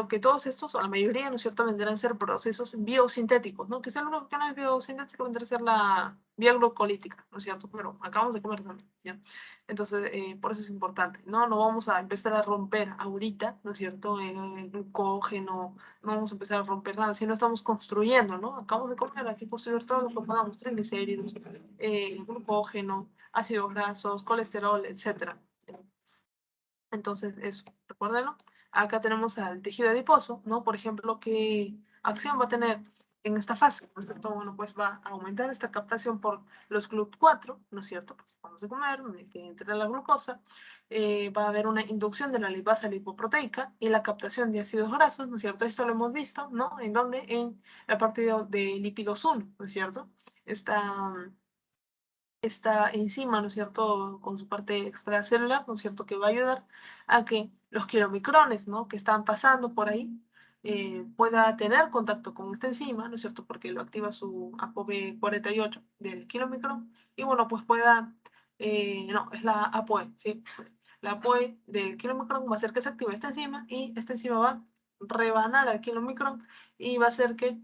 que todos estos, o la mayoría, ¿no es cierto?, vendrán a ser procesos biosintéticos, ¿no? Que sea lo único que no es biosintético, vendrá a ser la vía glucolítica, ¿no es cierto? Pero acabamos de comer también, ¿ya? Entonces, por eso es importante, ¿no? No vamos a empezar a romper ahorita, ¿no es cierto?, el glucógeno, no vamos a empezar a romper nada, sino estamos construyendo, ¿no? Acabamos de comer, hay que construir todo lo que podamos, triglicéridos, glucógeno, ácidos grasos, colesterol, etcétera. Entonces, eso, recuérdenlo. Acá tenemos al tejido adiposo, ¿no? Por ejemplo, ¿qué acción va a tener en esta fase? Por cierto, bueno, pues va a aumentar esta captación por los GLUT4, ¿no es cierto? Pues vamos a comer, que entre la glucosa, va a haber una inducción de la lipasa lipoproteica y la captación de ácidos grasos, ¿no es cierto? Esto lo hemos visto, ¿no? ¿En dónde? En la parte de lípidos 1, ¿no es cierto? Esta enzima, ¿no es cierto?, con su parte extracelular, ¿no es cierto?, que va a ayudar a que los kilomicrones, ¿no?, que están pasando por ahí, pueda tener contacto con esta enzima, ¿no es cierto?, porque lo activa su ApoB48 del kilomicrón, y bueno, pues pueda, no, es la ApoE, ¿sí? La ApoE del kilomicrón va a hacer que se active esta enzima, y esta enzima va a rebanar al kilomicrón, y va a hacer que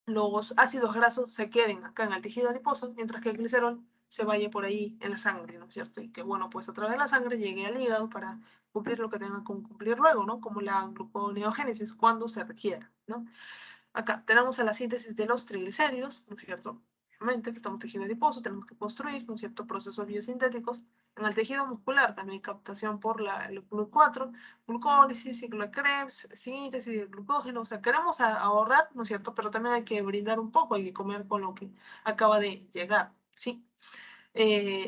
los ácidos grasos se queden acá en el tejido adiposo, mientras que el glicerol se vaya por ahí en la sangre, ¿no es cierto? Y que, bueno, pues a través de la sangre llegue al hígado para cumplir lo que tenga que cumplir luego, ¿no? Como la gluconeogénesis cuando se requiera, ¿no? Acá tenemos a la síntesis de los triglicéridos, ¿no es cierto? Obviamente que estamos tejido adiposo, tenemos que construir, ¿no es cierto?, procesos biosintéticos. En el tejido muscular también hay captación por el GLUT4, glucólisis, ciclo de Krebs, síntesis de glucógeno. O sea, queremos ahorrar, ¿no es cierto?, pero también hay que brindar un poco, hay que comer con lo que acaba de llegar, ¿sí?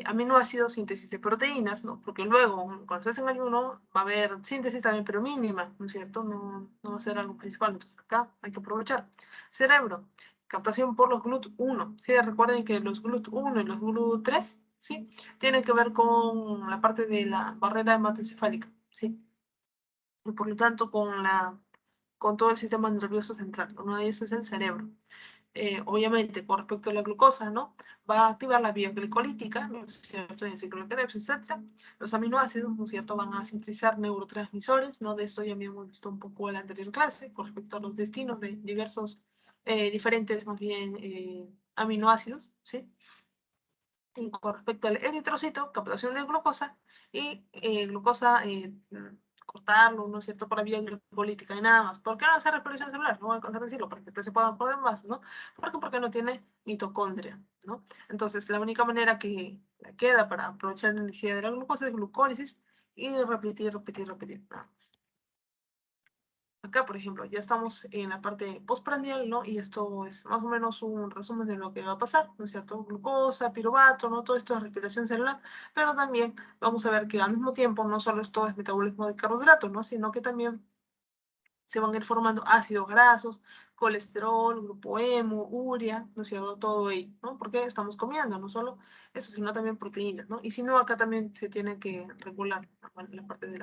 aminoácidos, síntesis de proteínas, ¿no? Porque luego, cuando se hacen ayuno, va a haber síntesis también, pero mínima, ¿no es cierto? No va a ser algo principal, entonces acá hay que aprovechar. Cerebro, captación por los GLUT1. Sí, recuerden que los GLUT1 y los GLUT3, ¿sí? Tienen que ver con la parte de la barrera hematoencefálica, ¿sí? Y por lo tanto con todo el sistema nervioso central. Uno de ellos es el cerebro. Obviamente, con respecto a la glucosa, ¿no? Va a activar la vía glicolítica, ¿no es cierto? En el ciclo de Krebs, etc. Los aminoácidos, ¿no es cierto? Van a sintetizar neurotransmisores, ¿no? De esto ya habíamos visto un poco en la anterior clase, con respecto a los destinos de diversos, diferentes, más bien, aminoácidos, ¿sí? Y con respecto al eritrocito, captación de glucosa y glucosa, cortarlo, ¿no es cierto?, por la vía glicolítica y nada más. ¿Por qué no hacer reproducción celular? No voy a cansar de decirlo, para que ustedes se puedan poner más, ¿no? Porque no tiene mitocondria, ¿no? Entonces, la única manera que queda para aprovechar la energía de la glucosa es glucólisis y repetir, nada más. Acá, por ejemplo, ya estamos en la parte postprandial, ¿no? Y esto es más o menos un resumen de lo que va a pasar, ¿no es cierto? Glucosa, piruvato, ¿no? Todo esto es respiración celular, pero también vamos a ver que al mismo tiempo no solo esto es metabolismo de carbohidratos, ¿no? Sino que también se van a ir formando ácidos grasos, colesterol, grupo hemo, urea, ¿no es cierto? Todo ello, ¿no? Porque estamos comiendo, no solo eso, sino también proteínas, ¿no? Y si no, acá también se tiene que regular la parte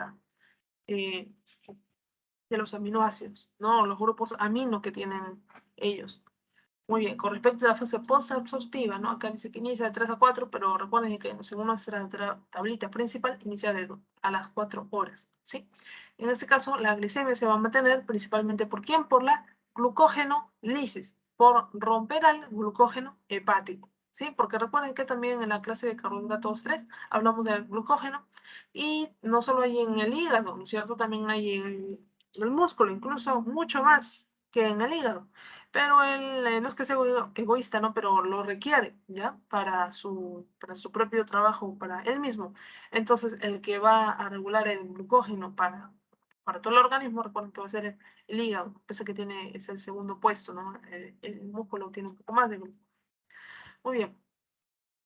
eh, de los aminoácidos, ¿no? Los grupos amino que tienen ellos. Muy bien, con respecto a la fase post-absortiva, ¿no? Acá dice que inicia de 3 a 4, pero recuerden que según nuestra tablita principal, inicia a las 4 horas, ¿sí? En este caso, la glicemia se va a mantener principalmente ¿por quién? Por la glucógeno lisis, por romper al glucógeno hepático, ¿sí? Porque recuerden que también en la clase de carbohidratos 3 hablamos del glucógeno y no solo hay en el hígado, ¿no es cierto? También hay en el músculo, incluso mucho más que en el hígado. Pero él no es que sea egoísta, ¿no? Pero lo requiere, ¿ya? Para su propio trabajo, para él mismo. Entonces, el que va a regular el glucógeno para todo el organismo, recuerden que va a ser el hígado, pese que es el segundo puesto, ¿no? El músculo tiene un poco más de glucógeno. Muy bien.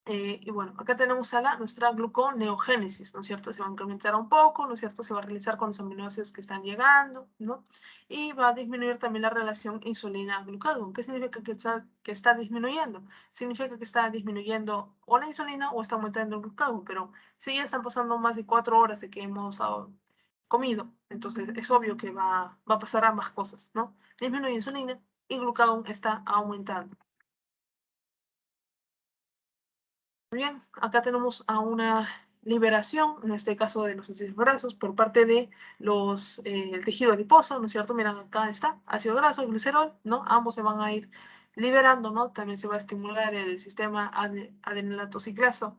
Y bueno, acá tenemos a nuestra gluconeogénesis, ¿no es cierto? Se va a incrementar un poco, ¿no es cierto? Se va a realizar con los aminoácidos que están llegando, ¿no? Y va a disminuir también la relación insulina-glucagón. ¿Qué significa que está disminuyendo? Significa que está disminuyendo o la insulina o está aumentando el glucagón, pero si ya están pasando más de 4 horas de que hemos comido, entonces es obvio que va a pasar ambas cosas, ¿no? Disminuye insulina y glucagón está aumentando. Bien, acá tenemos a una liberación, en este caso de los ácidos grasos, por parte de el tejido adiposo, ¿no es cierto? Miren, acá está, ácido graso, glicerol, ¿no? Ambos se van a ir liberando, ¿no? También se va a estimular el sistema adenilatoxiclaso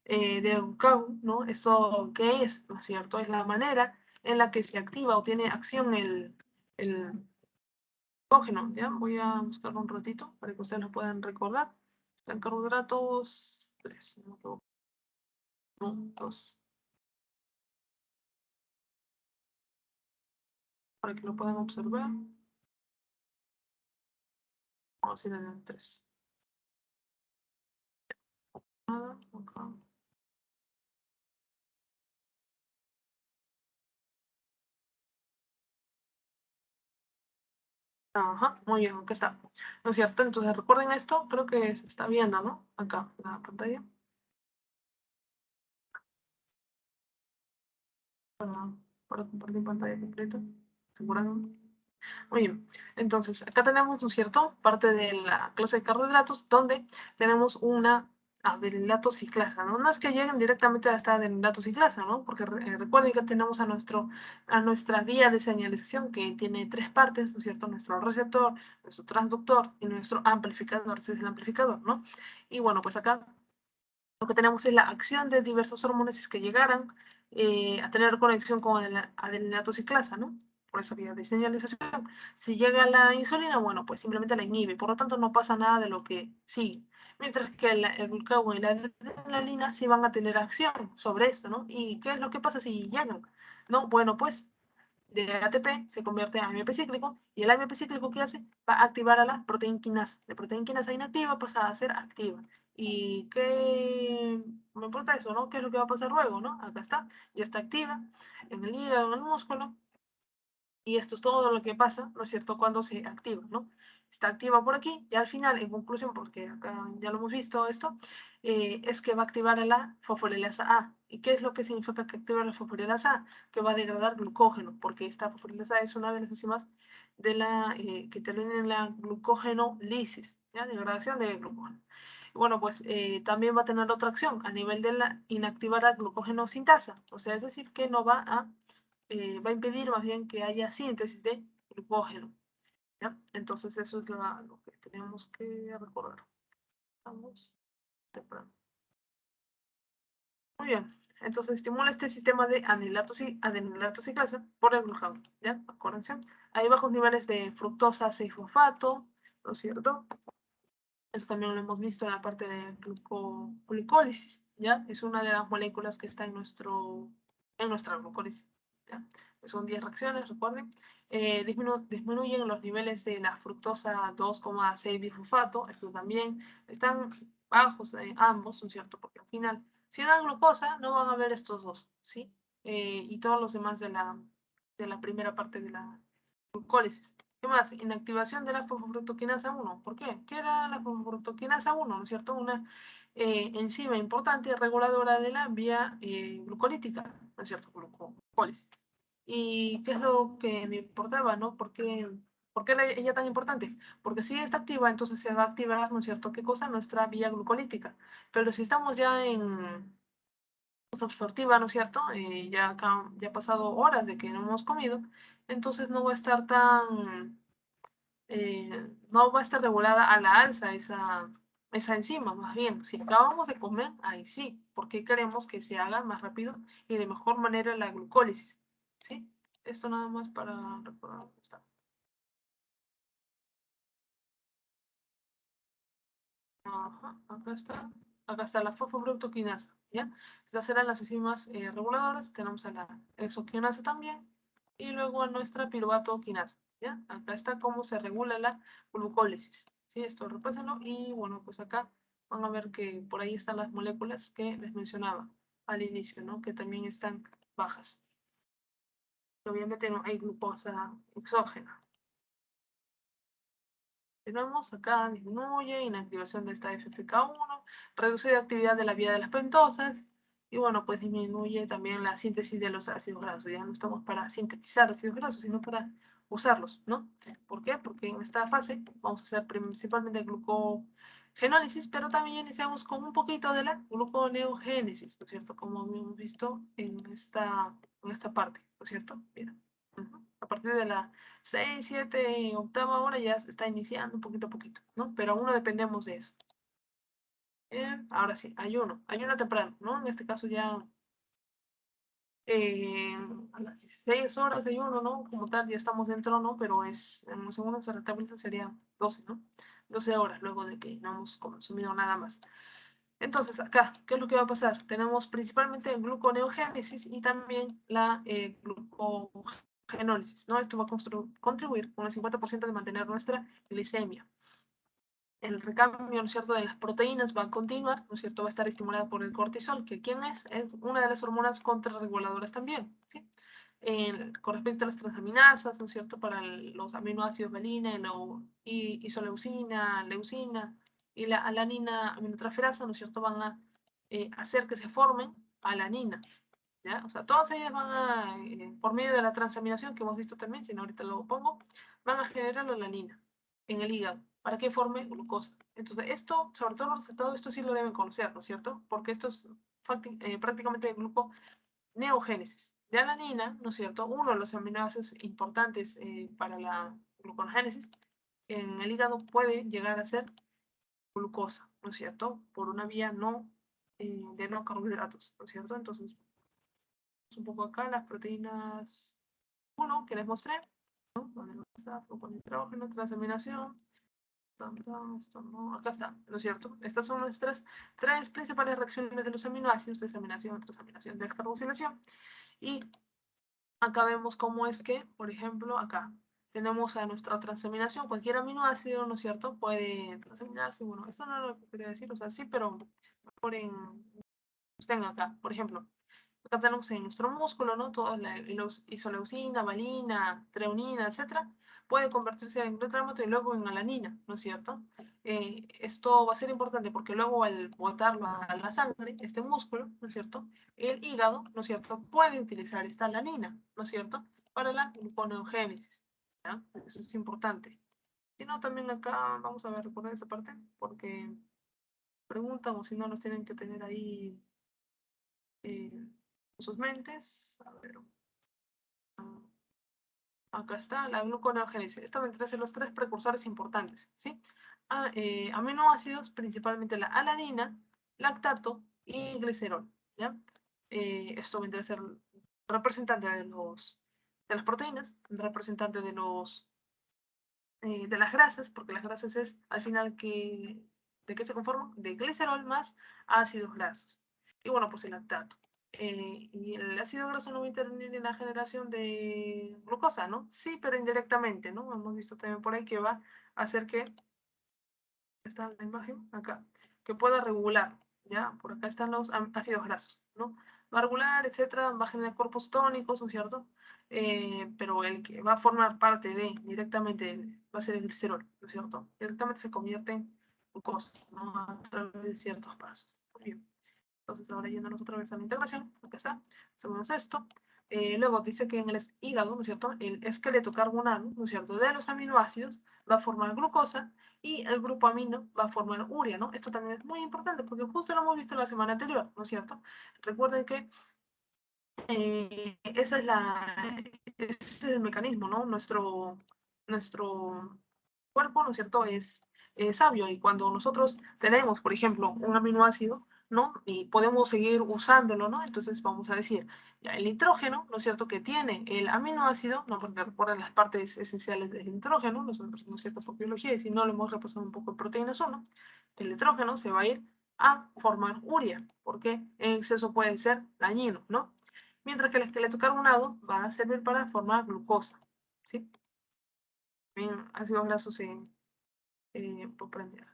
de glucagón, ¿no? ¿Eso qué es? ¿No es cierto? Es la manera en la que se activa o tiene acción el glucógeno, ¿ya? Voy a buscarlo un ratito para que ustedes lo puedan recordar. Están carbohidratos 3, no me equivoco. 2, para que lo puedan observar. Vamos a ir en 3. Acá. Ajá, muy bien, acá está. ¿No es cierto? Entonces recuerden esto, creo que se está viendo, ¿no? Acá, en la pantalla. Para compartir pantalla completa. Asegurando. Muy bien, entonces acá tenemos, ¿no es cierto?, parte de la clase de carbohidratos donde tenemos una adeninato ciclasa, ¿no? No es que lleguen directamente a esta adeninato ciclasa, ¿no? Porque recuerden que tenemos a nuestra vía de señalización que tiene 3 partes, ¿no es cierto? Nuestro receptor, nuestro transductor y nuestro amplificador, ese es el amplificador, ¿no? Y bueno, pues acá lo que tenemos es la acción de diversas hormonas que llegaran a tener conexión con adeninato ciclasa, ¿no? Por esa vía de señalización. Si llega la insulina, bueno, pues simplemente la inhibe, por lo tanto no pasa nada de lo que sigue. Mientras que el glucagón y la adrenalina sí van a tener acción sobre esto, ¿no? ¿Y qué es lo que pasa si llegan? ¿No? Bueno, pues de ATP se convierte en AMP cíclico, y el AMP cíclico, ¿qué hace? Va a activar a la proteína quinasa. De proteína quinasa inactiva pasa a ser activa. ¿Y qué me importa eso, no? ¿Qué es lo que va a pasar luego, no? Acá está, ya está activa en el hígado, en el músculo, y esto es todo lo que pasa, ¿no es cierto?, cuando se activa, ¿no? Está activa por aquí, y al final, en conclusión, porque acá ya lo hemos visto esto, es que va a activar a la fosforilasa A. ¿Y qué es lo que significa que activa la fosforilasa A? Que va a degradar glucógeno, porque esta fosforilasa A es una de las enzimas de la, que intervienen en la glucógenolisis, ¿ya? Degradación de glucógeno. Bueno, pues también va a tener otra acción a nivel de la inactivar la glucógeno sintasa, o sea, es decir, que no va a impedir más bien que haya síntesis de glucógeno, ¿ya? Entonces eso es lo que tenemos que recordar. Vamos temprano. Muy bien, entonces estimula este sistema de adenilato ciclasa por el glutamato, ¿ya? Acuérdense. Hay bajos niveles de fructosa 6-fosfato, ¿no es cierto? Eso también lo hemos visto en la parte de glucólisis, ¿ya? Es una de las moléculas que está en nuestra glucólisis, ¿ya? Son 10 reacciones, recuerden. Disminuyen los niveles de la fructosa 2,6 bifosfato, esto también están bajos ambos, ¿no es cierto? Porque al final, si dan glucosa, no van a ver estos dos, ¿sí? Y todos los demás de la primera parte de la glucólisis. ¿Qué más? Inactivación de la fosfofructoquinasa 1. ¿Por qué? ¿Qué era la fosfofructoquinasa 1? ¿No es cierto? Una enzima importante reguladora de la vía glucolítica, ¿no es cierto? Glucólisis. ¿Y qué es lo que me importaba, no? ¿Por qué era ella tan importante? Porque si está activa, entonces se va a activar, ¿no es cierto? ¿Qué cosa? Nuestra vía glucolítica. Pero si estamos ya en absortiva, ¿no es cierto? Ya ha pasado horas de que no hemos comido, entonces no va a estar no va a estar regulada a la alza esa enzima, más bien, si acabamos de comer, ahí sí, porque queremos que se haga más rápido y de mejor manera la glucólisis, ¿sí? Esto nada más para recordar dónde está. Ajá, acá está la fosfofructoquinasa, ¿ya? Estas eran las enzimas reguladoras, tenemos a la exoquinasa también, y luego a nuestra piruvato quinasa, ¿ya? Acá está cómo se regula la glucólisis, ¿sí? Esto repásenlo, y bueno, pues acá van a ver que por ahí están las moléculas que les mencionaba al inicio, ¿no? Que también están bajas. Obviamente no hay glucosa exógena. Tenemos acá, disminuye, inactivación de esta FFK1, reduce la actividad de la vía de las pentosas, y bueno, pues disminuye también la síntesis de los ácidos grasos. Ya no estamos para sintetizar ácidos grasos, sino para usarlos, ¿no? ¿Por qué? Porque en esta fase vamos a hacer principalmente glucogenólisis, pero también iniciamos con un poquito de la gluconeogénesis, ¿no es cierto? Como hemos visto en esta parte, ¿no es cierto? Bien. A partir de la 6, 7, octava hora ya se está iniciando un poquito a poquito, ¿no? Pero aún no dependemos de eso. Bien, ahora sí, ayuno temprano, ¿no? En este caso ya eh, a las 16 horas de ayuno, ¿no? Como tal, ya estamos dentro, ¿no? Pero según nuestra rentabilidad sería 12, ¿no? 12 horas luego de que no hemos consumido nada más. Entonces, acá, ¿qué es lo que va a pasar? Tenemos principalmente el gluconeogénesis y también la glucogenólisis, ¿no? Esto va a contribuir con el 50% de mantener nuestra glicemia. El recambio, ¿no es cierto?, de las proteínas va a continuar, ¿no es cierto?, va a estar estimulada por el cortisol, que ¿quién es? Una de las hormonas contrarreguladoras también, ¿sí? Con respecto a las transaminasas, ¿no es cierto?, para los aminoácidos valina, isoleucina, leucina y la alanina aminotransferasa, ¿no es cierto?, van a hacer que se formen alanina, ¿ya? O sea, todas ellas van a, por medio de la transaminación que hemos visto también, si no ahorita lo pongo, van a generar la alanina en el hígado para que forme glucosa. Entonces, esto, sobre todo los resultados, esto sí lo deben conocer, ¿no es cierto? Porque esto es prácticamente gluconeogénesis. De alanina, ¿no es cierto? Uno de los aminoácidos importantes para la glucogénesis en el hígado puede llegar a ser glucosa, ¿no es cierto? Por una vía de no carbohidratos, ¿no es cierto? Entonces, un poco acá las proteínas 1 que les mostré, ¿no? ¿Dónde está? Con nitrógeno, transaminación, esto no, acá está, ¿no es cierto? Estas son nuestras tres principales reacciones de los aminoácidos: desaminación, transaminación, descarboxilación. Y acá vemos cómo es que, por ejemplo, acá tenemos a nuestra transaminación, cualquier aminoácido, ¿no es cierto? Puede transaminarse, bueno, eso no es lo que quería decir, o sea, sí, pero mejor estén acá, por ejemplo. Acá tenemos en nuestro músculo, ¿no? Toda la isoleucina, valina, treonina, etcétera, puede convertirse en glutamato y luego en alanina, ¿no es cierto? Esto va a ser importante porque luego al botarlo a la sangre, este músculo, ¿no es cierto? El hígado, ¿no es cierto? Puede utilizar esta alanina, ¿no es cierto? Para la gluconeogénesis, ¿ya? Eso es importante. Si no, también acá vamos a ver, recordar esa parte, porque preguntan o si no nos tienen que tener ahí en sus mentes. A ver, acá está la gluconeogénesis. Esta vendría a ser los tres precursores importantes, ¿sí? Aminoácidos, principalmente la alanina, lactato y glicerol, ¿ya? Esto vendría a ser representante de las proteínas, representante de las grasas, porque las grasas es al final ¿de qué se conforman? De glicerol más ácidos grasos. Y bueno, pues el lactato. Y el ácido graso no va a intervenir en la generación de glucosa, ¿no? Sí, pero indirectamente, ¿no? Hemos visto también por ahí que va a hacer que, está la imagen acá, que pueda regular, ¿ya? Por acá están los ácidos grasos, ¿no? Va a regular, etcétera, va a generar cuerpos tónicos, ¿no es cierto? Pero el que va a formar parte de directamente va a ser el glicerol, ¿no es cierto? Directamente se convierte en glucosa, ¿no? A través de ciertos pasos. Muy bien. Entonces, ahora yéndonos otra vez a la integración, acá está, hacemos esto. Luego dice que en el hígado, ¿no es cierto? El esqueleto carbonado, ¿no es cierto? De los aminoácidos va a formar glucosa y el grupo amino va a formar urea, ¿no? Esto también es muy importante porque justo lo hemos visto la semana anterior, ¿no es cierto? Recuerden que ese es el mecanismo, ¿no? Nuestro cuerpo, ¿no es cierto?, es sabio y cuando nosotros tenemos, por ejemplo, un aminoácido, ¿no? Y podemos seguir usándolo, ¿no? Entonces vamos a decir, ya, el nitrógeno, ¿no es cierto?, que tiene el aminoácido, ¿no? Porque recuerden las partes esenciales del nitrógeno, nosotros, ¿no es cierto?, por biología, y si no lo hemos repasado un poco en proteínas 1, el nitrógeno se va a ir a formar urea, porque en exceso puede ser dañino, ¿no? Mientras que el esqueleto carbonado va a servir para formar glucosa, ¿sí? Bien, ácidos grasos por prender.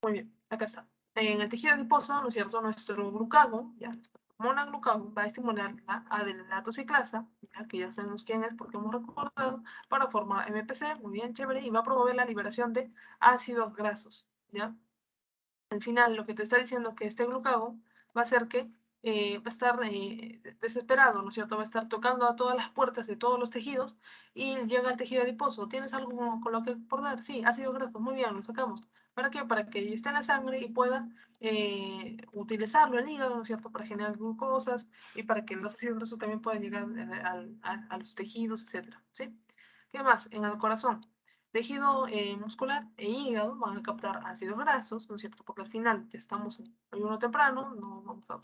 Muy bien, acá está. En el tejido adiposo, ¿no es cierto? Nuestro glucagón, ya, monoglucagón, va a estimular la adelinato ciclasa, ya, que ya sabemos quién es porque hemos recordado, para formar MPC, muy bien, chévere, y va a promover la liberación de ácidos grasos, ¿ya? Al final, lo que te está diciendo es que este glucagón va a hacer que va a estar desesperado, ¿no es cierto? Va a estar tocando a todas las puertas de todos los tejidos y llega al tejido adiposo. ¿Tienes algo con lo que acordar? Sí, ácido graso, muy bien, lo sacamos. ¿Para qué? Para que esté en la sangre y pueda utilizarlo el hígado, ¿no es cierto? Para generar glucosas y para que los ácidos grasos también puedan llegar a los tejidos, etcétera, ¿sí? ¿Qué más? En el corazón. Tejido muscular e hígado van a captar ácidos grasos, ¿no es cierto? Porque al final ya estamos en ayuno temprano, no vamos a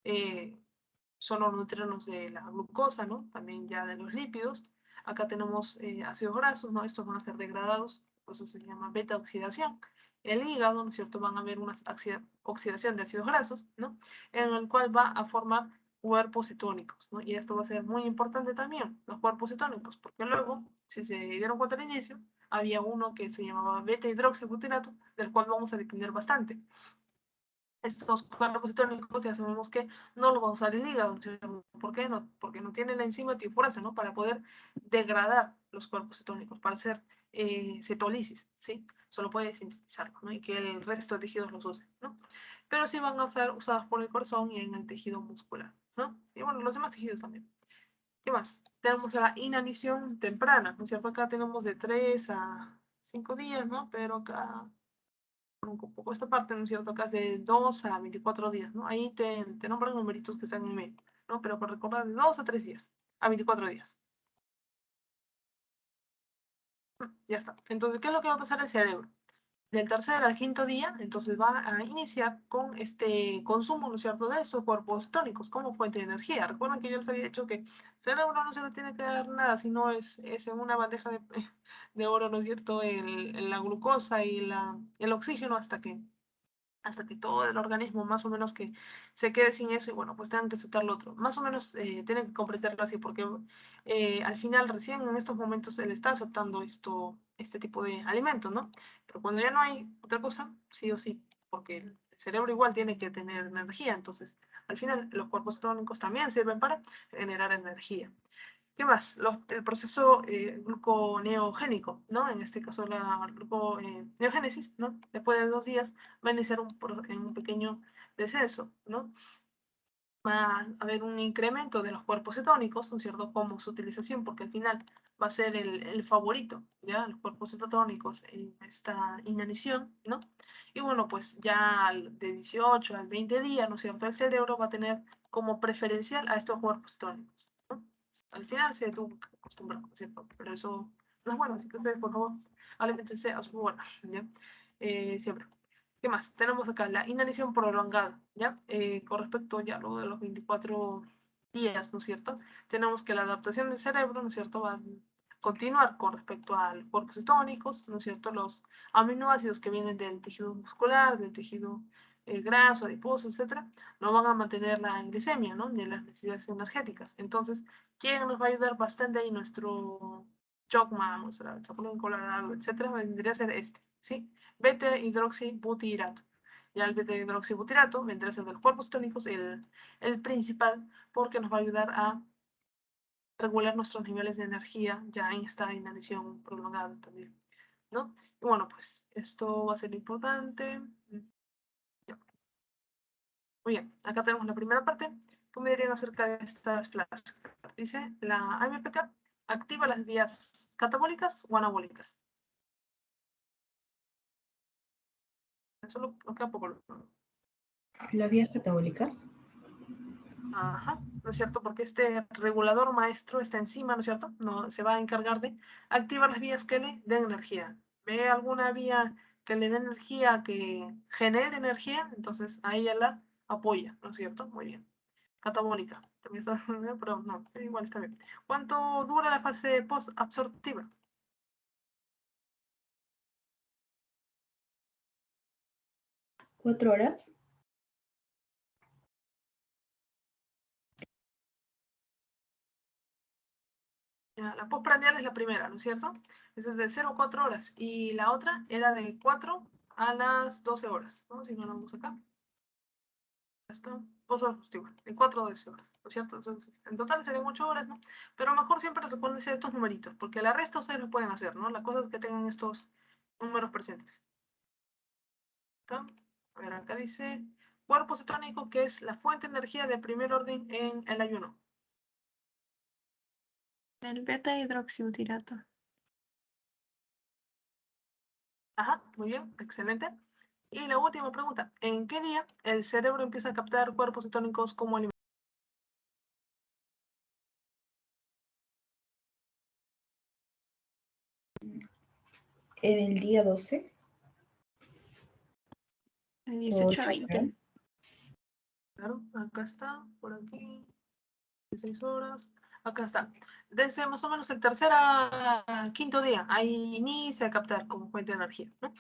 eh, solo nutrirnos de la glucosa, ¿no? También ya de los lípidos. Acá tenemos ácidos grasos, ¿no? Estos van a ser degradados, por eso se llama beta oxidación. El hígado, ¿no es cierto? Van a haber una oxidación de ácidos grasos, ¿no? En el cual va a formar cuerpos cetónicos, ¿no? Y esto va a ser muy importante también, los cuerpos cetónicos, porque luego, si se dieron cuenta al inicio, había uno que se llamaba beta hidroxibutirato, del cual vamos a depender bastante. Estos cuerpos cetónicos ya sabemos que no los va a usar el hígado. ¿Por qué no? Porque no tiene la enzima tiofurasa, ¿no? Para poder degradar los cuerpos cetónicos, para hacer cetólisis, ¿sí? Solo puede sintetizarlo, ¿no? Y que el resto de tejidos los use, ¿no? Pero sí van a ser usados por el corazón y en el tejido muscular, ¿no? Y bueno, los demás tejidos también. ¿Qué más? Tenemos la inanición temprana, ¿no es cierto? Acá tenemos de 3 a 5 días, ¿no? Pero acá un poco esta parte, ¿no es cierto? Acá es de 2 a 24 días, ¿no? Ahí te nombran numeritos que están en medio, ¿no? Pero para recordar, de 2 a 3 días, a 24 días. Ya está. Entonces, ¿qué es lo que va a pasar al cerebro? Del tercer al quinto día, entonces va a iniciar con este consumo, ¿no es cierto?, de estos cuerpos tónicos como fuente de energía. Recuerden que yo les había dicho que el cerebro no se le tiene que dar nada, sino es en una bandeja de oro, ¿no es cierto?, la glucosa y el oxígeno hasta que hasta que todo el organismo más o menos que se quede sin eso y bueno, pues tengan que aceptar lo otro. Más o menos tienen que comprenderlo así porque al final recién en estos momentos él está aceptando este tipo de alimento, ¿no? Pero cuando ya no hay otra cosa, sí o sí, porque el cerebro igual tiene que tener energía, entonces al final los cuerpos cetónicos también sirven para generar energía. ¿Qué más? El proceso gluconeogénico, ¿no? En este caso la gluconeogénesis, ¿no? Después de 2 días va a iniciar en un pequeño descenso, ¿no? Va a haber un incremento de los cuerpos cetónicos, ¿no es cierto? Como su utilización, porque al final va a ser el favorito, ¿ya? Los cuerpos cetónicos en esta inanición, ¿no? Y bueno, pues ya de 18 al 20 días, ¿no es cierto? El cerebro va a tener como preferencial a estos cuerpos cetónicos, ¿no? Al final se tuvo que acostumbrar, ¿no es cierto? Pero eso no es bueno, así que ustedes, por favor, alimentense a su buena, ¿ya? Siempre. ¿Qué más? Tenemos acá la inanición prolongada, ¿ya? Con respecto ya luego de los 24 días, ¿no es cierto? Tenemos que la adaptación del cerebro, ¿no es cierto? Va a continuar con respecto a los cuerpos cetónicos, ¿no es cierto? Los aminoácidos que vienen del tejido muscular, del tejido graso, adiposo, etcétera, no van a mantener la glicemia, ¿no? Ni las necesidades energéticas. Entonces, ¿quién nos va a ayudar bastante ahí? Nuestro chocma, nuestra chapulín colorado, etcétera, vendría a ser este, ¿sí? Beta-hidroxibutirato. Ya el beta-hidroxibutirato vendrá a ser de los cuerpos cetónicos el principal porque nos va a ayudar a regular nuestros niveles de energía ya en esta inanición prolongada también, ¿no? Y bueno, pues esto va a ser importante. Ya. Muy bien, acá tenemos la primera parte. ¿Qué me dirían acerca de estas placas? Dice, la AMPK activa las vías catabólicas o anabólicas. Eso lo queda poco. Las vías catabólicas. Ajá, ¿no es cierto? Porque este regulador maestro, esta enzima, ¿no es cierto? No, se va a encargar de activar las vías que le den energía. ¿Ve alguna vía que le dé energía, que genere energía? Entonces ahí ya la apoya, ¿no es cierto? Muy bien. Catabólica. También está, pero no, igual está bien. ¿Cuánto dura la fase post-absortiva? 4 horas. Ya, la postprandial es la primera, ¿no es cierto? Esa es de 0 a 4 horas. Y la otra era de 4 a las 12 horas, ¿no? Si no la vamos acá. Está, igual, en 4 o 12 horas, ¿no es cierto? Entonces, en total serían 8 horas, ¿no? Pero mejor siempre recuérdense estos numeritos, porque la resta ustedes lo pueden hacer, ¿no? La cosa es que tengan estos números presentes. ¿Está? A ver, acá dice, cuerpo cetónico, que es la fuente de energía de primer orden en el ayuno. El beta-hidroxibutirato. Ajá, muy bien, excelente. Y la última pregunta, ¿en qué día el cerebro empieza a captar cuerpos cetónicos como alimento? En el día 12. De 18 a 20. Claro, acá está, por aquí, 16 horas, acá está. Desde más o menos el tercer a quinto día, ahí inicia a captar como fuente de energía, ¿no?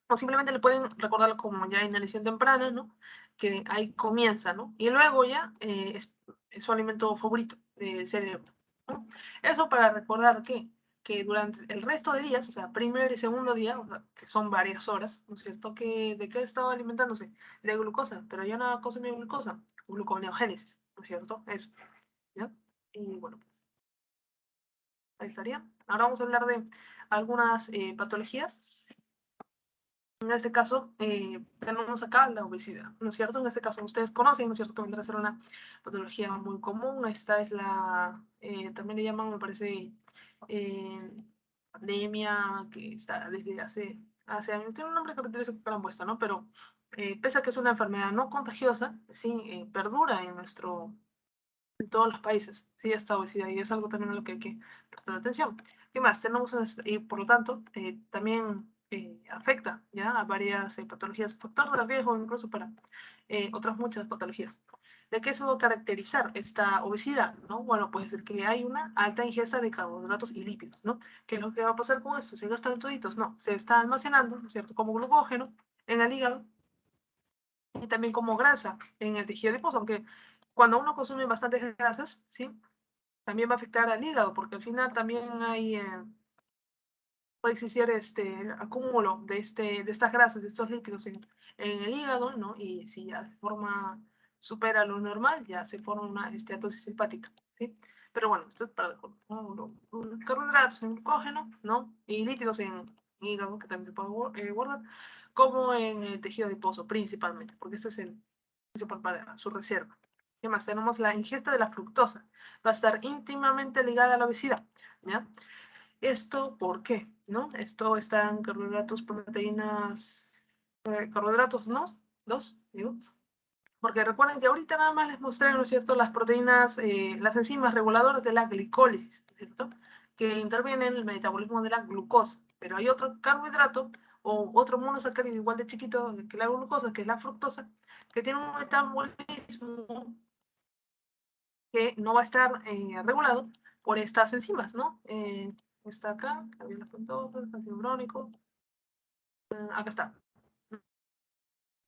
O simplemente le pueden recordar como ya inanición temprana, ¿no? Que ahí comienza, ¿no? Y luego ya es su alimento favorito del cerebro, ¿no? Eso para recordar que durante el resto de días, o sea, primer y segundo día, o sea, que son varias horas, ¿no es cierto? ¿De qué estaba alimentándose? De glucosa, pero ya no consumía glucosa, gluconeogénesis, ¿no es cierto? Eso, ¿ya? Y bueno, pues ahí estaría. Ahora vamos a hablar de algunas patologías. En este caso, tenemos acá la obesidad, ¿no es cierto? En este caso, ustedes conocen, ¿no es cierto?, que vendrá a ser una patología muy común. Esta es también le llaman, me parece, eh, anemia, que está desde hace años. Tiene un nombre que parece que lo han puesto, ¿no? Pero pese a que es una enfermedad no contagiosa, sí, perdura en todos los países, sí, esta obesidad, y es algo también a lo que hay que prestar atención. ¿Qué más? Tenemos, y por lo tanto, también afecta ya a varias patologías, factor de riesgo incluso para otras muchas patologías. ¿De qué se va a caracterizar esta obesidad? ¿No? Bueno, puede ser que hay una alta ingesta de carbohidratos y lípidos, ¿no? ¿Qué es lo que va a pasar con esto? ¿Se gastan toditos? No, se está almacenando, ¿no es cierto?, como glucógeno en el hígado, y también como grasa en el tejido adiposo, aunque cuando uno consume bastantes grasas, ¿sí? También va a afectar al hígado, porque al final también hay, puede existir acúmulo de estas grasas, de estos lípidos en el hígado, ¿no? Y si ya de forma supera lo normal, ya se forma una esteatosis hepática, ¿sí? Pero bueno, esto es para los carbohidratos en glucógeno, ¿no? Y lípidos en hígado, que también se puede guardar, como en el tejido adiposo, principalmente, porque este es el principal para su reserva. ¿Qué más? Tenemos la ingesta de la fructosa. Va a estar íntimamente ligada a la obesidad, ¿ya? ¿Esto por qué? ¿No? Esto está en carbohidratos, proteínas, carbohidratos, ¿no? Dos, digo. Porque recuerden que ahorita nada más les mostré, ¿no es cierto?, las proteínas, las enzimas reguladoras de la glicólisis, ¿cierto?, que intervienen en el metabolismo de la glucosa. Pero hay otro carbohidrato o otro monosacárido igual de chiquito que la glucosa, que es la fructosa, que tiene un metabolismo que no va a estar regulado por estas enzimas, ¿no? Está acá, había la fructosa, ácido crónico, acá está,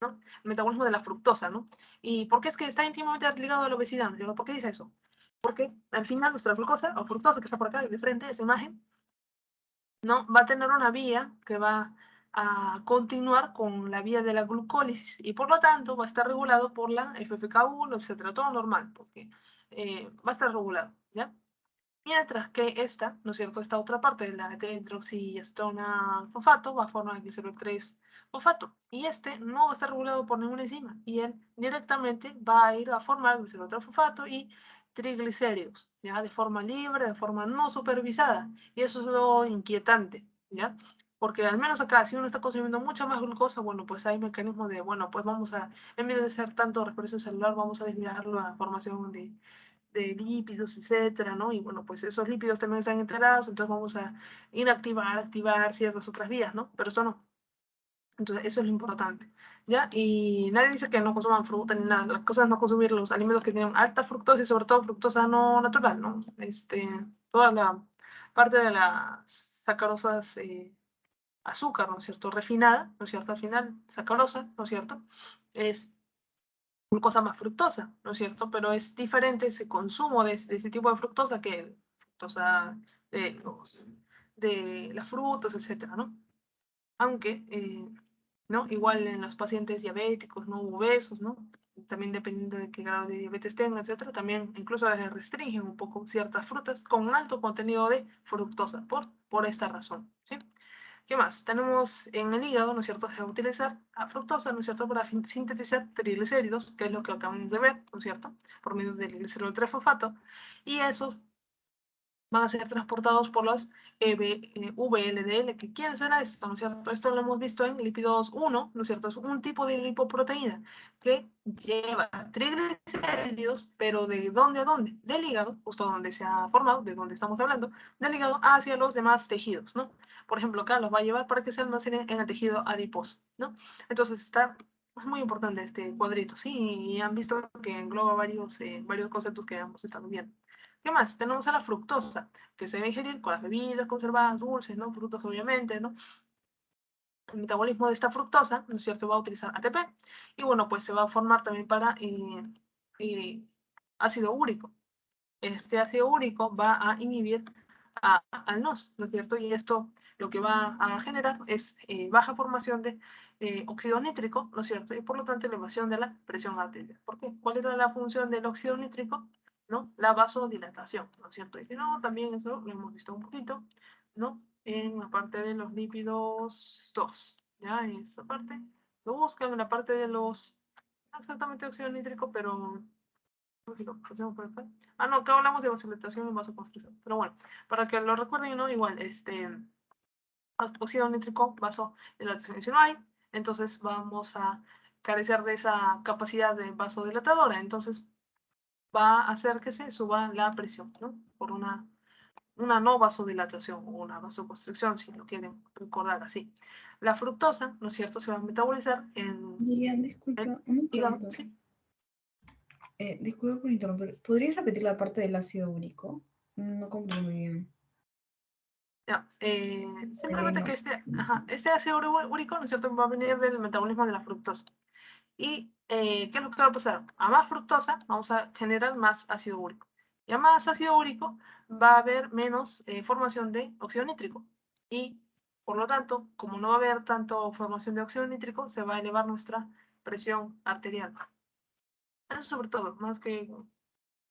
¿no? El metabolismo de la fructosa, ¿no? ¿Y por qué es que está íntimamente ligado a la obesidad? ¿No? ¿Por qué dice eso? Porque al final nuestra glucosa o fructosa, que está por acá de frente, esa imagen, ¿no? Va a tener una vía que va a continuar con la vía de la glucólisis y por lo tanto va a estar regulado por la FFK1, etcétera, todo normal, porque va a estar regulado, ¿ya? Mientras que esta, ¿no es cierto?, esta otra parte de la hidroxiestona fosfato va a formar el glicerol 3 fosfato y este no va a estar regulado por ninguna enzima y él directamente va a ir a formar glicerol 3 fosfato y triglicéridos, ¿ya? De forma libre, de forma no supervisada, y eso es lo inquietante, ¿ya? Porque al menos acá, si uno está consumiendo mucha más glucosa, bueno, pues hay mecanismos de, bueno, pues vamos a, en vez de hacer tanto respiración celular, vamos a desviar la formación de lípidos, etcétera, ¿no? Y bueno, pues esos lípidos también están enterados, entonces vamos a inactivar, activar ciertas otras vías, ¿no? Pero esto no. Entonces, eso es lo importante, ¿ya? Y nadie dice que no consuman fruta ni nada. La cosa es no consumir los alimentos que tienen alta fructosa y sobre todo fructosa no natural, ¿no? Toda la parte de las sacarosas, azúcar, ¿no es cierto? Refinada, ¿no es cierto? Al final, sacarosa, ¿no es cierto? Es glucosa más fructosa, ¿no es cierto? Pero es diferente ese consumo de ese tipo de fructosa que fructosa de, de las frutas, etcétera, ¿no? Aunque, ¿no? Igual en los pacientes diabéticos, ¿no? Obesos, ¿no? También dependiendo de qué grado de diabetes tengan, etcétera, también incluso les restringen un poco ciertas frutas con alto contenido de fructosa por esta razón, ¿sí? ¿Qué más? Tenemos en el hígado, ¿no es cierto?, se va a utilizar la fructosa, ¿no es cierto?, para sintetizar triglicéridos, que es lo que acabamos de ver, ¿no es cierto?, por medio del glicerol 3-fosfato, y esos van a ser transportados por los VLDL, que ¿quién será esto?, ¿no es cierto? Esto lo hemos visto en lípidos 1, ¿no es cierto? Es un tipo de lipoproteína que lleva triglicéridos, pero ¿de dónde a dónde? Del hígado, justo donde se ha formado, de donde estamos hablando, del hígado hacia los demás tejidos, ¿no? Por ejemplo, acá los va a llevar para que se almacenen en el tejido adiposo, ¿no? Entonces es muy importante este cuadrito, ¿sí? Y han visto que engloba varios conceptos que hemos estado viendo. ¿Qué más? Tenemos a la fructosa, que se debe ingerir con las bebidas conservadas, dulces, ¿no? Frutas, obviamente, ¿no? El metabolismo de esta fructosa, ¿no es cierto?, va a utilizar ATP. Y bueno, pues se va a formar también para ácido úrico. Este ácido úrico va a inhibir al NOS, ¿no es cierto? Y esto lo que va a generar es baja formación de óxido nítrico, ¿no es cierto? Y por lo tanto elevación de la presión arterial. ¿Por qué? ¿Cuál era la función del óxido nítrico? ¿No? La vasodilatación, ¿no es cierto? Y si no, también eso lo hemos visto un poquito, ¿no? En la parte de los lípidos 2, ¿ya? En esta parte lo buscan en la parte de los, no exactamente óxido nítrico, pero ah, no, acá hablamos de vasodilatación y vasoconstricción. Pero bueno, para que lo recuerden, ¿no? Igual, óxido nítrico, vasodilatación. Y si no hay, entonces vamos a carecer de esa capacidad de vasodilatadora. Entonces va a hacer que se suba la presión, ¿no? Por una no vasodilatación o una vasoconstricción, si lo quieren recordar así. La fructosa, ¿no es cierto?, se va a metabolizar en Lilian, disculpa, una hígado, pregunta. ¿sí? Disculpa por interrumpir. ¿Podrías repetir la parte del ácido úrico? No comprendo muy bien. Ya, simplemente que este ácido úrico, ¿no es cierto?, va a venir del metabolismo de la fructosa. Y, ¿qué es lo que va a pasar? A más fructosa vamos a generar más ácido úrico. Y a más ácido úrico va a haber menos formación de óxido nítrico. Y, por lo tanto, como no va a haber tanto formación de óxido nítrico, se va a elevar nuestra presión arterial. Eso sobre todo, más que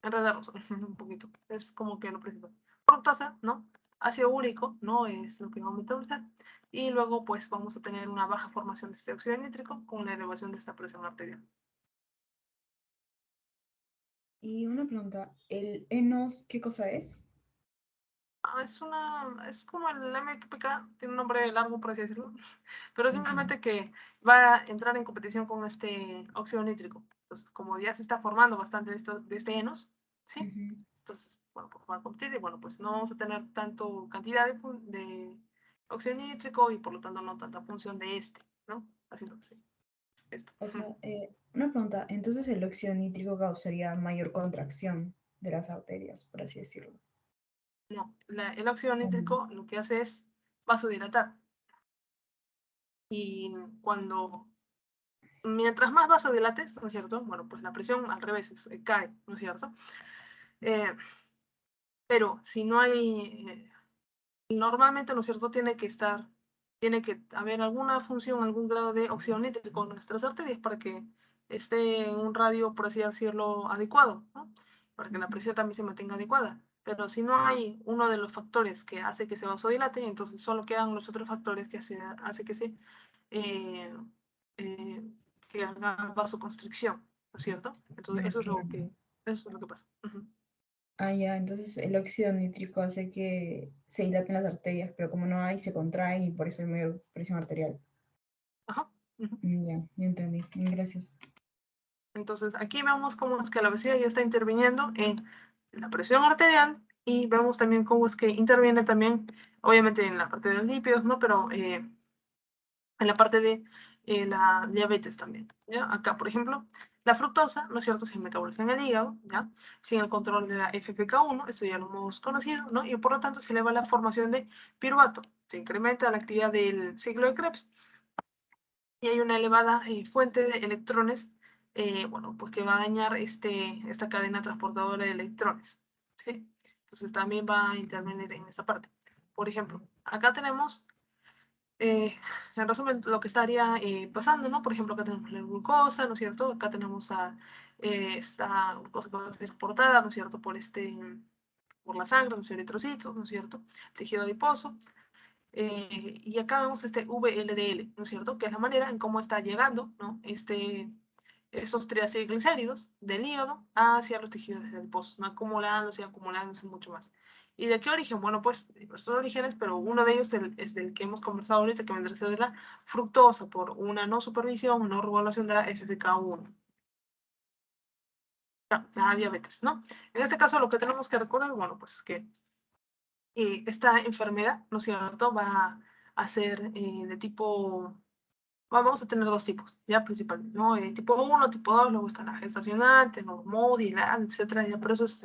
enredarnos un poquito. Es como que lo principal. Fructosa, ¿no? Ácido úrico, ¿no? Es lo que va a metabolizar. Y luego, pues, vamos a tener una baja formación de este óxido nítrico con una elevación de esta presión arterial. Y una pregunta, ¿el enos qué cosa es? Es como el MPK, tiene un nombre largo, por así decirlo, pero Ujú, simplemente que va a entrar en competición con este óxido nítrico. Entonces, como ya se está formando bastante de este enos, ¿sí? ujú. Entonces, bueno, pues va a competir y bueno, pues no vamos a tener tanto cantidad de óxido nítrico y por lo tanto no tanta función de este, ¿no? Haciendo así, esto. O sea, una pregunta, entonces el óxido nítrico causaría mayor contracción de las arterias, por así decirlo. No, el óxido ¿O no? nítrico lo que hace es vasodilatar. Y mientras más vasodilates, ¿no es cierto? Bueno, pues la presión al revés cae, ¿no es cierto? Eh, pero si no hay, normalmente, ¿no es cierto? Tiene que haber alguna función, algún grado de óxido nítrico en nuestras arterias para que esté en un radio, por así decirlo, adecuado, ¿no? Para que la Ujú. presión también se mantenga adecuada. Pero si no hay uno de los factores que hace que se vasodilate, entonces solo quedan los otros factores que hace que se eh, eh, que haga vasoconstricción, ¿no es cierto? Entonces Ah, claro. eso es lo que pasa. Ujú. Ah, ya, entonces el óxido nítrico hace que se dilaten las arterias, pero como no hay, se contraen y por eso hay mayor presión arterial. Ajá. Ujú. Ya entendí. Gracias. Entonces, aquí vemos cómo es que la obesidad ya está interviniendo en la presión arterial y vemos también cómo es que interviene también, obviamente en la parte de los lípidos, ¿no? Pero en la parte de la diabetes también, ¿ya? Acá, por ejemplo, la fructosa, ¿no es cierto? Se metaboliza en el hígado, ¿ya? Sin el control de la FPK1, esto ya lo hemos conocido, ¿no? Y por lo tanto se eleva la formación de piruvato, se incrementa la actividad del ciclo de Krebs y hay una elevada fuente de electrones, bueno, pues que va a dañar esta cadena transportadora de electrones, ¿sí? Entonces también va a intervenir en esa parte. Por ejemplo, acá tenemos, en resumen, lo que estaría pasando, ¿no? Por ejemplo, acá tenemos la glucosa, ¿no es cierto? Acá tenemos esta glucosa que va a ser exportada, ¿no es cierto? Por la sangre, los eritrocitos, ¿no es cierto? Tejido adiposo. Y acá vemos este VLDL, ¿no es cierto? Que es la manera en cómo está llegando, ¿no? Esos triacilglicéridos del hígado hacia los tejidos adiposos, ¿no? Acumulándose y acumulándose mucho más. ¿Y de qué origen? Bueno, pues diversos orígenes, pero uno de ellos es del que hemos conversado ahorita, que vendrá a ser de la fructosa por una no supervisión, no regulación de la FFK1. La diabetes, ¿no? En este caso, lo que tenemos que recordar, bueno, pues que esta enfermedad, ¿no es cierto?, va a ser de tipo, vamos a tener dos tipos, ya principalmente, ¿no? Tipo 1, tipo 2, luego están las gestacionantes, los MODY, la AD, etcétera, ya, pero eso es,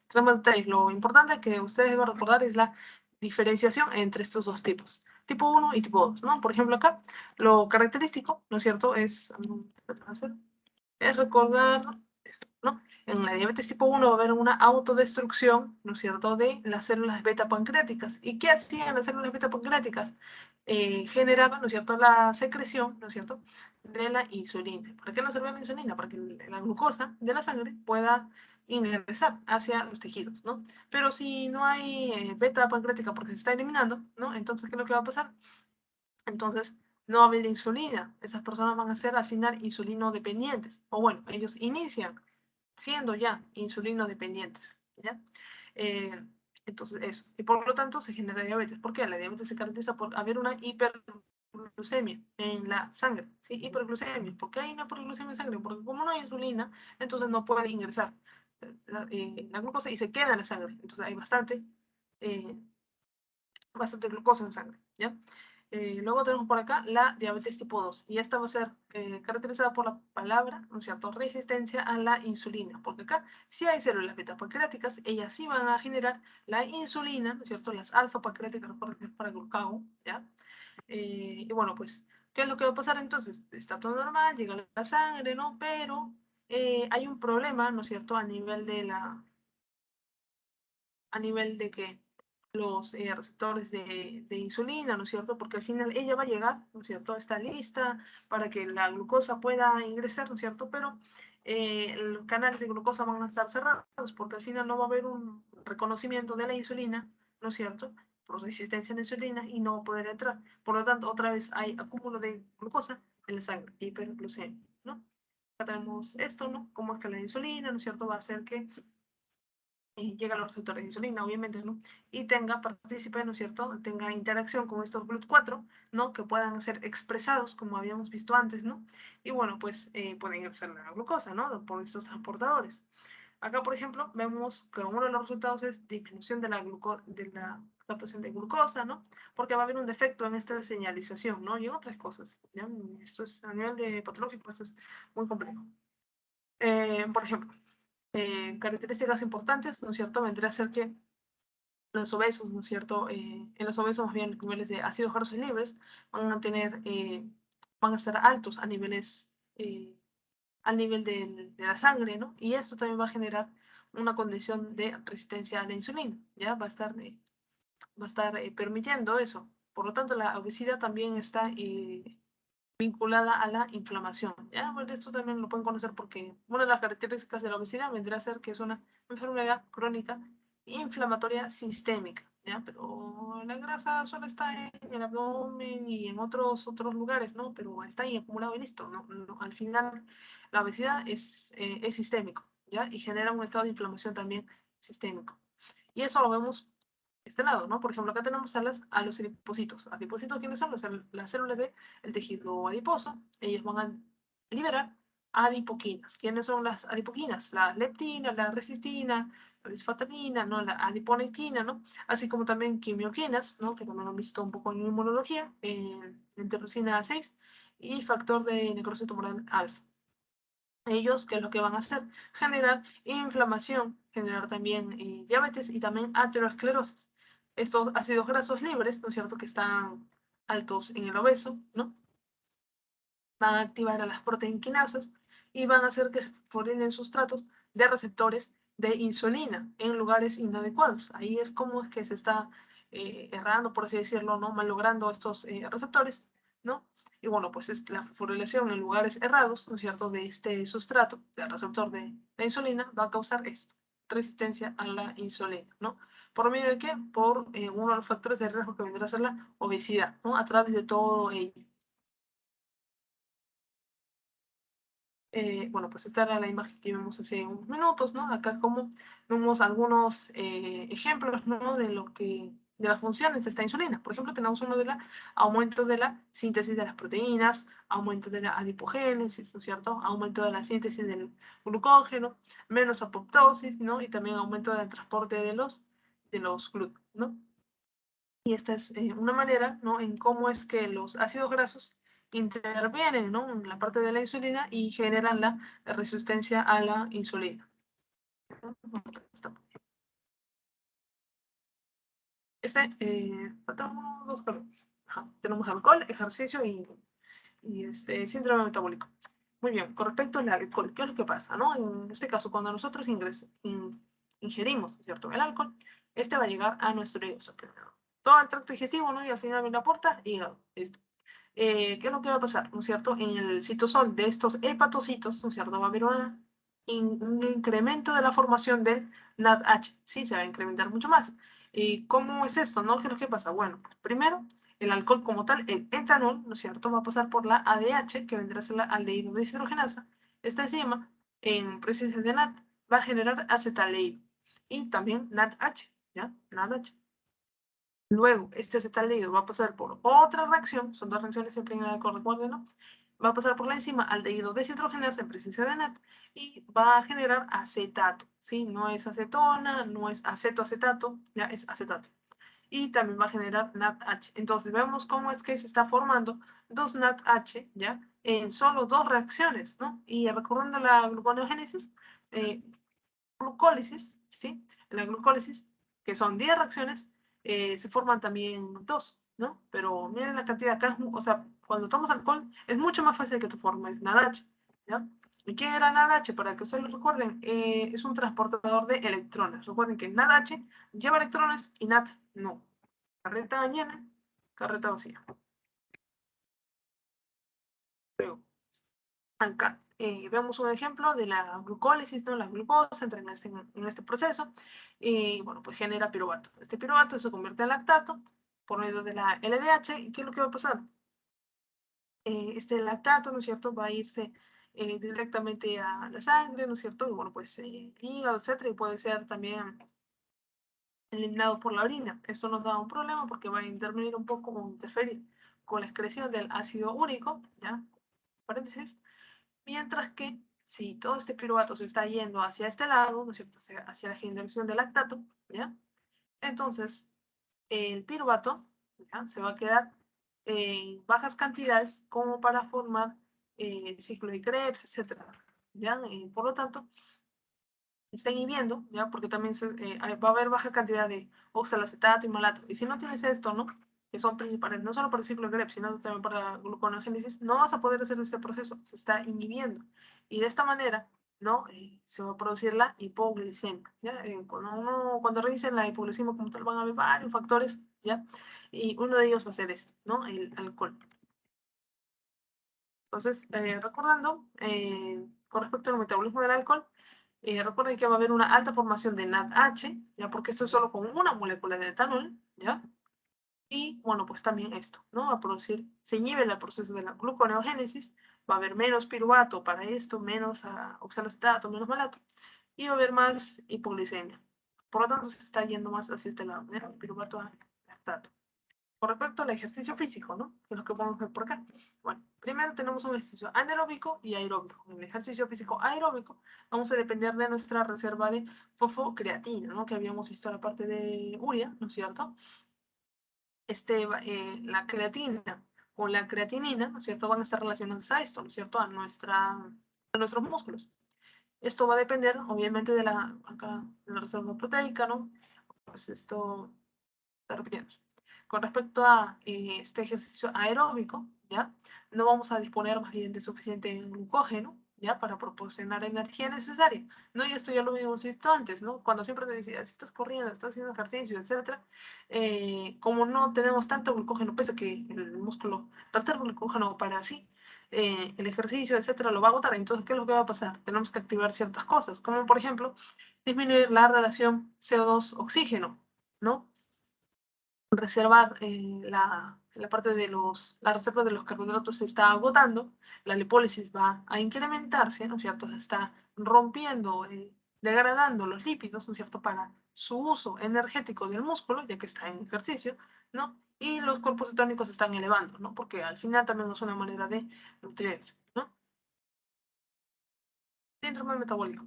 tenemos detalles. Lo importante que ustedes deben recordar es la diferenciación entre estos dos tipos, tipo 1 y tipo 2, ¿no? Por ejemplo, acá, lo característico, ¿no es cierto?, es recordar esto, ¿no? En la diabetes tipo 1 va a haber una autodestrucción, ¿no es cierto?, de las células beta pancreáticas. ¿Y qué hacían las células beta pancreáticas? Generaban, ¿no es cierto?, la secreción, ¿no es cierto?, de la insulina. ¿Para qué nos sirve la insulina? Para que la glucosa de la sangre pueda ingresar hacia los tejidos, ¿no? Pero si no hay beta pancreática porque se está eliminando, ¿no? Entonces, ¿qué es lo que va a pasar? Entonces, no va a haber insulina. Esas personas van a ser al final insulino dependientes. O bueno, ellos inician siendo ya insulino dependientes. ¿Ya? Eh, entonces, eso. Y por lo tanto, se genera diabetes. ¿Por qué? La diabetes se caracteriza por haber una hiperglucemia en la sangre. ¿Sí? Hiperglucemia. ¿Por qué hay una hiperglucemia en sangre? Porque como no hay insulina, entonces no puede ingresar la glucosa y se queda en la sangre. Entonces, hay eh, bastante glucosa en sangre. ¿Ya? Luego tenemos por acá la diabetes tipo 2 y esta va a ser caracterizada por la palabra, ¿no es cierto?, resistencia a la insulina, porque acá si hay células beta pancreáticas, ellas sí van a generar la insulina, ¿no es cierto?, las alfa pancreáticas para glucagón, ¿ya? Y bueno, pues ¿Qué es lo que va a pasar entonces? Está todo normal, llega la sangre, ¿no? Pero hay un problema, ¿no es cierto?, a nivel de que los receptores de insulina, ¿no es cierto? Porque al final ella va a llegar, ¿no es cierto? Está lista para que la glucosa pueda ingresar, ¿no es cierto? Pero los canales de glucosa van a estar cerrados porque al final no va a haber un reconocimiento de la insulina, ¿no es cierto? Por resistencia a la insulina y no va a poder entrar. Por lo tanto, otra vez hay acúmulo de glucosa en la sangre, hiperglucemia, ¿no? Acá tenemos esto, ¿no? Cómo es que la insulina, ¿no es cierto?, va a hacer que llega a los receptores de insulina, obviamente, ¿no? Y participe, ¿no es cierto?, tenga interacción con estos GLUT4, ¿no? Que puedan ser expresados, como habíamos visto antes, ¿no? Y bueno, pues pueden ingresar la glucosa, ¿no? Por estos transportadores. Acá, por ejemplo, vemos que uno de los resultados es disminución de la captación de glucosa, ¿no? Porque va a haber un defecto en esta señalización, ¿no? Y en otras cosas, ¿ya? Esto es, a nivel de patológico, esto es muy complejo. Por ejemplo, características importantes, ¿no es cierto?, vendría a ser que los obesos, ¿no es cierto?, en los obesos más bien niveles de ácidos grasos libres van a tener, van a estar altos a niveles, al nivel de la sangre, ¿no? Y esto también va a generar una condición de resistencia a la insulina, ¿ya? Va a estar permitiendo eso. Por lo tanto, la obesidad también está vinculada a la inflamación, ¿ya? Bueno, esto también lo pueden conocer porque una de las características de la obesidad vendría a ser que es una enfermedad crónica inflamatoria sistémica, ¿ya? Pero la grasa solo está en el abdomen y en otros lugares, ¿no? Pero está ahí acumulado y listo, ¿no? Al final, la obesidad es sistémico, ¿ya? Y genera un estado de inflamación también sistémico. Y eso lo vemos este lado, ¿no? Por ejemplo, acá tenemos a los adipocitos. ¿Adipocitos quiénes son? Las células del tejido adiposo. Ellos van a liberar adipoquinas. ¿Quiénes son las adipoquinas? La leptina, la resistina, la bisfatalina, ¿no? La adiponectina, ¿no? Así como también quimioquinas, ¿no? Que también lo han visto un poco en inmunología, interleucina 6 y factor de necrosis tumoral alfa. Ellos, ¿qué es lo que van a hacer? Generar inflamación, generar también diabetes y también aterosclerosis. Estos ácidos grasos libres, ¿no es cierto?, que están altos en el obeso, ¿no? Van a activar a las proteinquinasas y van a hacer que se formen sustratos de receptores de insulina en lugares inadecuados. Ahí es como es que se está errando, por así decirlo, ¿no? Malogrando estos receptores, ¿no? Y bueno, pues es la fosforilación en lugares errados, ¿no es cierto?, de este sustrato, del receptor de la insulina, va a causar esto, resistencia a la insulina, ¿no? ¿Por medio de qué? Por uno de los factores de riesgo que vendrá a ser la obesidad, ¿no? A través de todo ello. Bueno, pues esta era la imagen que vimos hace unos minutos, ¿no? Acá como vemos algunos ejemplos, ¿no?, de las funciones de esta insulina. Por ejemplo, tenemos uno de aumento de la síntesis de las proteínas, aumento de la adipogénesis, ¿no es cierto?, aumento de la síntesis del glucógeno, menos apoptosis, ¿no?, y también aumento del transporte de los glúcidos, ¿no? Y esta es una manera, ¿no?, en cómo es que los ácidos grasos intervienen, ¿no?, en la parte de la insulina y generan la resistencia a la insulina. Tenemos alcohol, ejercicio y síndrome metabólico. Muy bien, con respecto al alcohol, ¿qué es lo que pasa, no? En este caso, cuando nosotros ingerimos, ¿cierto?, el alcohol, este va a llegar a nuestro hígado primero. Todo el tracto digestivo, ¿no? Y al final me lo aporta hígado. Listo. ¿Qué es lo que va a pasar, ¿no es cierto? En el citosol de estos hepatocitos, ¿no es cierto?, va a haber un incremento de la formación del NADH, ¿sí? Se va a incrementar mucho más. ¿Y cómo es esto, no? ¿Qué es lo que pasa? Bueno, pues primero, el alcohol como tal, el etanol, ¿no es cierto?, va a pasar por la ADH, que vendrá a ser la aldehído deshidrogenasa. Esta enzima, en presencia de NAD, va a generar acetaldehído. Y también NADH, ¿ya? NADH. Luego, este acetaldehído va a pasar por otra reacción, son dos reacciones siempre en el alcohol, recuerden, ¿no? Va a pasar por la enzima aldehído deshidrogenasa en presencia de NAD y va a generar acetato, ¿sí? No es acetona, no es acetoacetato, ya es acetato. Y también va a generar NADH. Entonces, vemos cómo es que se está formando dos NADH, ¿ya? En solo dos reacciones, ¿no? Y recordando la gluconeogénesis, glucólisis, ¿sí? En la glucólisis, que son 10 reacciones, se forman también dos, ¿no? Pero miren la cantidad acá, o sea, cuando tomas alcohol es mucho más fácil que tu formes NADH, ¿ya? ¿Y quién era NADH? Para que ustedes lo recuerden, es un transportador de electrones. Recuerden que NADH lleva electrones y NAD no. Carreta llena, carreta vacía. Luego, acá vemos un ejemplo de la glucólisis, ¿no? La glucosa entra en este proceso y, bueno, pues genera piruvato. Este piruvato se convierte en lactato por medio de la LDH. ¿Y qué es lo que va a pasar? Este lactato, ¿no es cierto?, va a irse directamente a la sangre, ¿no es cierto? Y bueno, pues hígado, etcétera, y puede ser también eliminado por la orina. Esto nos da un problema porque va a intervenir un poco o interferir con la excreción del ácido úrico, ¿ya? Paréntesis. Mientras que si todo este piruvato se está yendo hacia este lado, ¿no es cierto?, hacia la generación de lactato, ¿ya? Entonces, el piruvato, ¿ya?, se va a quedar en bajas cantidades como para formar el ciclo de Krebs, etc. ¿Ya? Por lo tanto, está inhibiendo, ¿ya? Porque también va a haber baja cantidad de oxalacetato y malato. Y si no tienes esto, ¿no?, que son principales, no solo para el ciclo de Krebs, sino también para la gluconeogénesis, no vas a poder hacer este proceso, se está inhibiendo. Y de esta manera, ¿no?, se va a producir la hipoglicemia, ¿ya? Cuando revisen la hipoglicemia como tal, van a haber varios factores, ¿ya? Y uno de ellos va a ser este, ¿no?, el alcohol. Entonces, recordando, con respecto al metabolismo del alcohol, recuerden que va a haber una alta formación de NADH, ¿ya? Porque esto es solo con una molécula de etanol, ¿ya? Y, bueno, pues también esto, ¿no? Va a producir, se inhibe el proceso de la gluconeogénesis, va a haber menos piruvato para esto, menos oxalacetato, menos malato, y va a haber más hipoglicemia. Por lo tanto, se está yendo más hacia este lado, ¿no? Piruvato a lactato. Con respecto al ejercicio físico, ¿no?, que es lo que podemos ver por acá. Bueno, primero tenemos un ejercicio anaeróbico y aeróbico. En el ejercicio físico aeróbico vamos a depender de nuestra reserva de fosfocreatina, ¿no?, que habíamos visto en la parte de urea, ¿no es cierto? La creatina o la creatinina, ¿no es cierto?, van a estar relacionadas a esto, ¿no es cierto?, a nuestros músculos. Esto va a depender, obviamente, de de la reserva proteica, ¿no? Pues esto está repitiendo. Con respecto a este ejercicio aeróbico, ¿ya?, no vamos a disponer más bien de suficiente glucógeno, ¿ya?, para proporcionar energía necesaria, ¿no? Y esto ya lo habíamos visto antes, ¿no? Cuando siempre te decía, si estás corriendo, estás haciendo ejercicio, etcétera, como no tenemos tanto glucógeno, pese a que el músculo reserva glucógeno para así, el ejercicio, etcétera, lo va a agotar. Entonces, ¿qué es lo que va a pasar? Tenemos que activar ciertas cosas, como por ejemplo, disminuir la relación CO2-oxígeno, ¿no? Reservar la parte de la reserva de los carbohidratos se está agotando, la lipólisis va a incrementarse, ¿no es cierto? Se está rompiendo, degradando los lípidos, ¿no es cierto?, para su uso energético del músculo, ya que está en ejercicio, ¿no? Y los cuerpos cetónicos se están elevando, ¿no? Porque al final también es una manera de nutrirse, ¿no? Síndrome metabólico.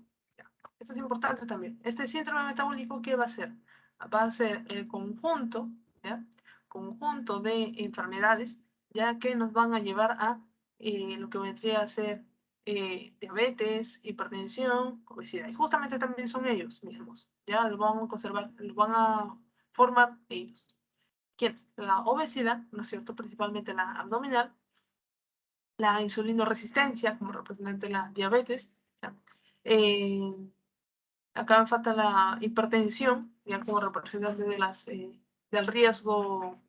Esto es importante también. Este síndrome metabólico, ¿qué va a ser? Va a ser el conjunto, ¿ya?, conjunto de enfermedades, ya que nos van a llevar a lo que vendría a ser diabetes, hipertensión, obesidad. Y justamente también son ellos mismos, ya lo van a conservar, lo van a formar ellos. ¿Quiénes? La obesidad, ¿no es cierto?, principalmente la abdominal, la insulinoresistencia como representante de la diabetes, ¿ya? Acá falta la hipertensión, ya como representante del riesgo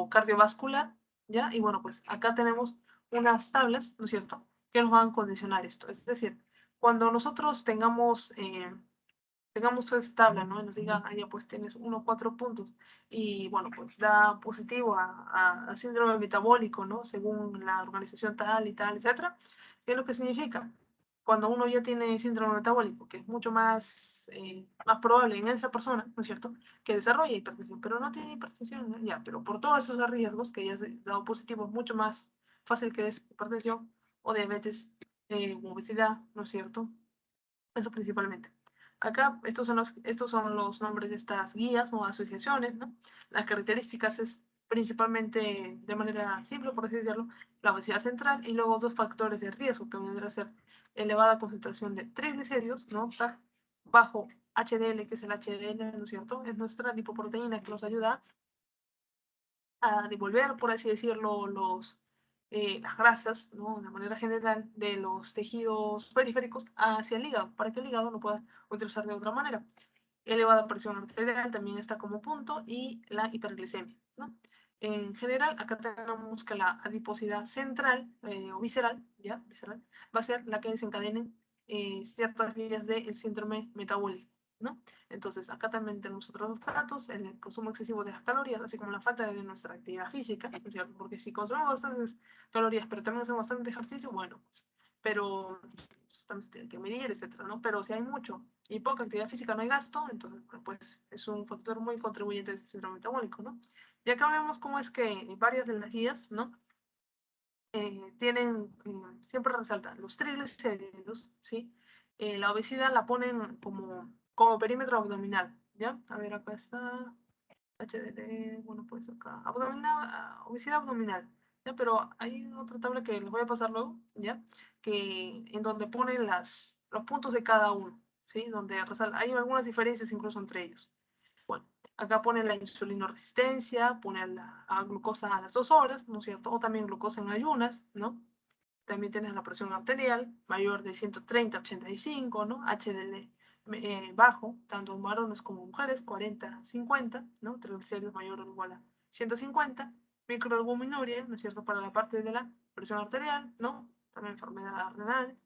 cardiovascular, ¿ya? Y bueno, pues acá tenemos unas tablas, ¿no es cierto?, que nos van a condicionar esto. Es decir, cuando nosotros tengamos toda esta tabla, ¿no?, y nos diga, ah, ya pues tienes 1, 4 puntos, y bueno, pues da positivo a síndrome metabólico, ¿no?, según la organización tal y tal, etcétera. ¿Qué es lo que significa? Cuando uno ya tiene síndrome metabólico, que es mucho más probable en esa persona, ¿no es cierto?, que desarrolle hipertensión, pero no tiene hipertensión, ¿no? Ya, pero por todos esos riesgos que ya has dado positivo, es mucho más fácil que des hipertensión o diabetes, obesidad, ¿no es cierto? Eso principalmente. Acá estos son los nombres de estas guías o asociaciones, ¿no? Las características es principalmente, de manera simple, por así decirlo, la obesidad central y luego dos factores de riesgo que vendrán a ser elevada concentración de triglicéridos, ¿no?, bajo HDL, que es el HDL, ¿no es cierto?, es nuestra lipoproteína que nos ayuda a devolver, por así decirlo, las grasas, ¿no? De manera general, de los tejidos periféricos hacia el hígado, para que el hígado lo pueda utilizar de otra manera. Elevada presión arterial también está como punto y la hiperglicemia, ¿no? En general, acá tenemos que la adiposidad central o visceral, ¿ya? Visceral, va a ser la que desencadene ciertas vías del síndrome metabólico, ¿no? Entonces, acá también tenemos otros datos, el consumo excesivo de las calorías, así como la falta de nuestra actividad física, ¿no es cierto? Porque si consumimos bastantes calorías, pero también hacemos bastante ejercicio, bueno, pues, pero también se tiene que medir, etcétera, ¿no? Pero si hay mucho y poca actividad física, no hay gasto, entonces, pues, es un factor muy contribuyente de este síndrome metabólico, ¿no? Y acá vemos cómo es que varias de las guías, ¿no? Tienen, siempre resaltan los triglicéridos, ¿sí? La obesidad la ponen como perímetro abdominal, ¿ya? A ver, acá está HDL, bueno, pues acá, obesidad abdominal, ¿ya? Pero hay otra tabla que les voy a pasar luego, ¿ya? Que en donde ponen los puntos de cada uno, ¿sí? Donde resalta, hay algunas diferencias incluso entre ellos. Bueno, acá pone la insulinoresistencia, pone a glucosa a las 2 horas, ¿no es cierto? O también glucosa en ayunas, ¿no? También tienes la presión arterial mayor de 130 a 85, ¿no? HDL bajo, tanto en varones como en mujeres, 40 50, ¿no? Triglicéridos mayor o igual a 150. Microalbuminuria, ¿no es cierto? Para la parte de la presión arterial, ¿no? También enfermedad renal.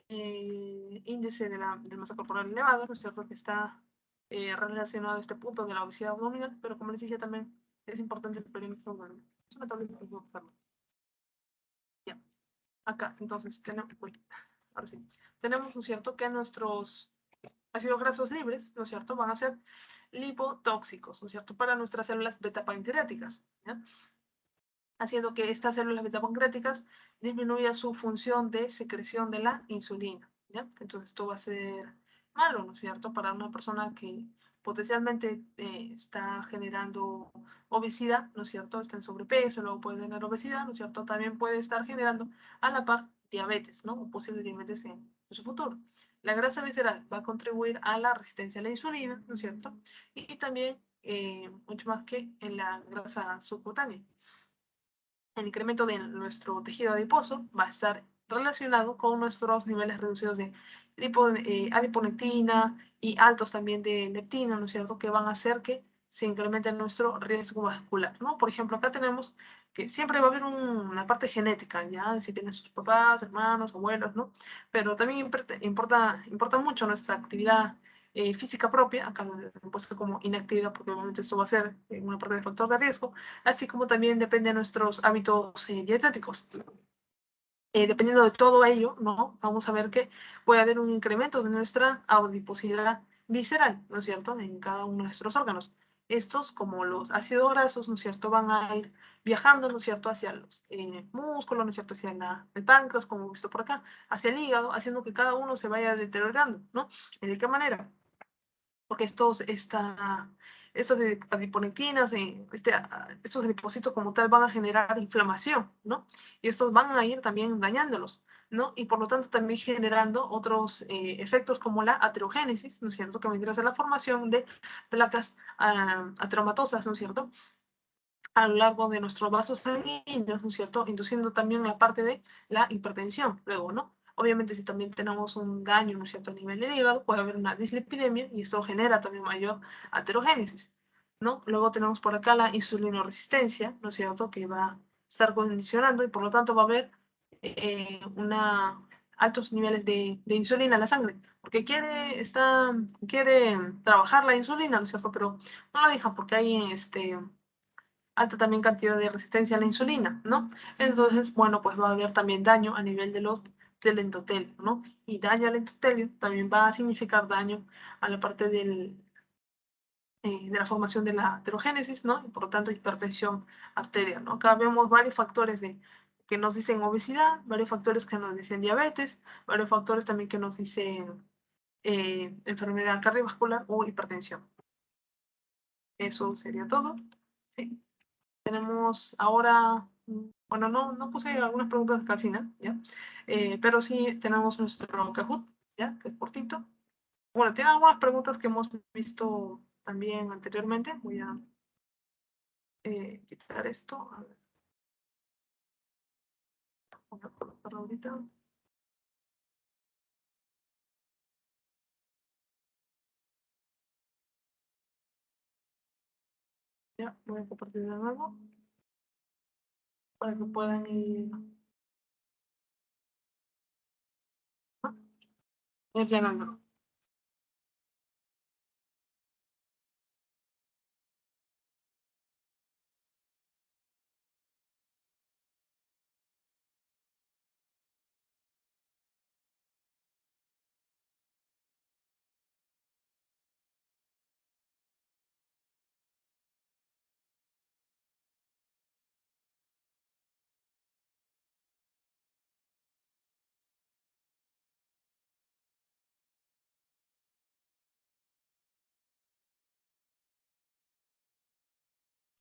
Índice de masa corporal elevado, ¿no es cierto? Que está relacionado a este punto de la obesidad abdominal, pero como les dije también, es importante el perímetro abdominal. Es una tablita que puedo pasarlo. Ya, acá, entonces, ahora sí, tenemos, ¿no es cierto?, que nuestros ácidos grasos libres, ¿no es cierto?, van a ser lipotóxicos, ¿no es cierto?, para nuestras células beta pancreáticas, ¿ya? Haciendo que estas células beta pancreáticas disminuya su función de secreción de la insulina, ¿ya? Entonces esto va a ser malo, ¿no es cierto?, para una persona que potencialmente está generando obesidad, ¿no es cierto?, está en sobrepeso, luego puede tener obesidad, ¿no es cierto?, también puede estar generando a la par diabetes, ¿no?, o posible diabetes en su futuro. La grasa visceral va a contribuir a la resistencia a la insulina, ¿no es cierto?, y también mucho más que en la grasa subcutánea. El incremento de nuestro tejido adiposo va a estar relacionado con nuestros niveles reducidos de adiponectina y altos también de leptina, ¿no es cierto?, que van a hacer que se incremente nuestro riesgo vascular, ¿no? Por ejemplo, acá tenemos que siempre va a haber una parte genética, ¿ya? Si tienen sus papás, hermanos, abuelos, ¿no? Pero también importa mucho nuestra actividad física propia, acá lo he puesto como inactividad porque obviamente esto va a ser una parte de factor de riesgo, así como también depende de nuestros hábitos dietéticos. Dependiendo de todo ello, ¿no? Vamos a ver que puede haber un incremento de nuestra adiposidad visceral, ¿no es cierto?, en cada uno de nuestros órganos. Estos, como los ácidos grasos, ¿no es cierto?, van a ir viajando, ¿no es cierto?, hacia los músculos, ¿no es cierto?, hacia el páncreas, como he visto por acá, hacia el hígado, haciendo que cada uno se vaya deteriorando, ¿no? ¿De qué manera? Porque estas adiponectinas, estos adipocitos como tal van a generar inflamación, ¿no? Y estos van a ir también dañándolos, ¿no? Y por lo tanto también generando otros efectos como la aterogénesis, ¿no es cierto?, que vendría a ser la formación de placas ateromatosas, ¿no es cierto?, a lo largo de nuestros vasos sanguíneos, ¿no es cierto?, induciendo también la parte de la hipertensión, luego, ¿no? Obviamente, si también tenemos un daño, ¿no es cierto?, a nivel del hígado, puede haber una dislipidemia y esto genera también mayor aterogénesis, ¿no? Luego tenemos por acá la insulinoresistencia, ¿no es cierto?, que va a estar condicionando y por lo tanto va a haber altos niveles de insulina en la sangre, porque quiere trabajar la insulina, ¿no es cierto?, pero no la deja porque hay alta también cantidad de resistencia a la insulina, ¿no? Entonces, bueno, pues va a haber también daño a nivel del endotelio, ¿no? Y daño al endotelio también va a significar daño a la parte de la formación de la aterogénesis, ¿no? Y por lo tanto, hipertensión arterial, ¿no? Acá vemos varios factores que nos dicen obesidad, varios factores que nos dicen diabetes, varios factores también que nos dicen enfermedad cardiovascular o hipertensión. Eso sería todo. Sí. Tenemos ahora, bueno, no puse algunas preguntas acá al final, ¿ya? Pero sí tenemos nuestro Kahoot, ¿ya? Que es cortito. Bueno, tiene algunas preguntas que hemos visto también anteriormente. Voy a quitar esto. A ver. Voy a colocarlo ahorita. Ya, voy a compartir de nuevo para que puedan ir llenando.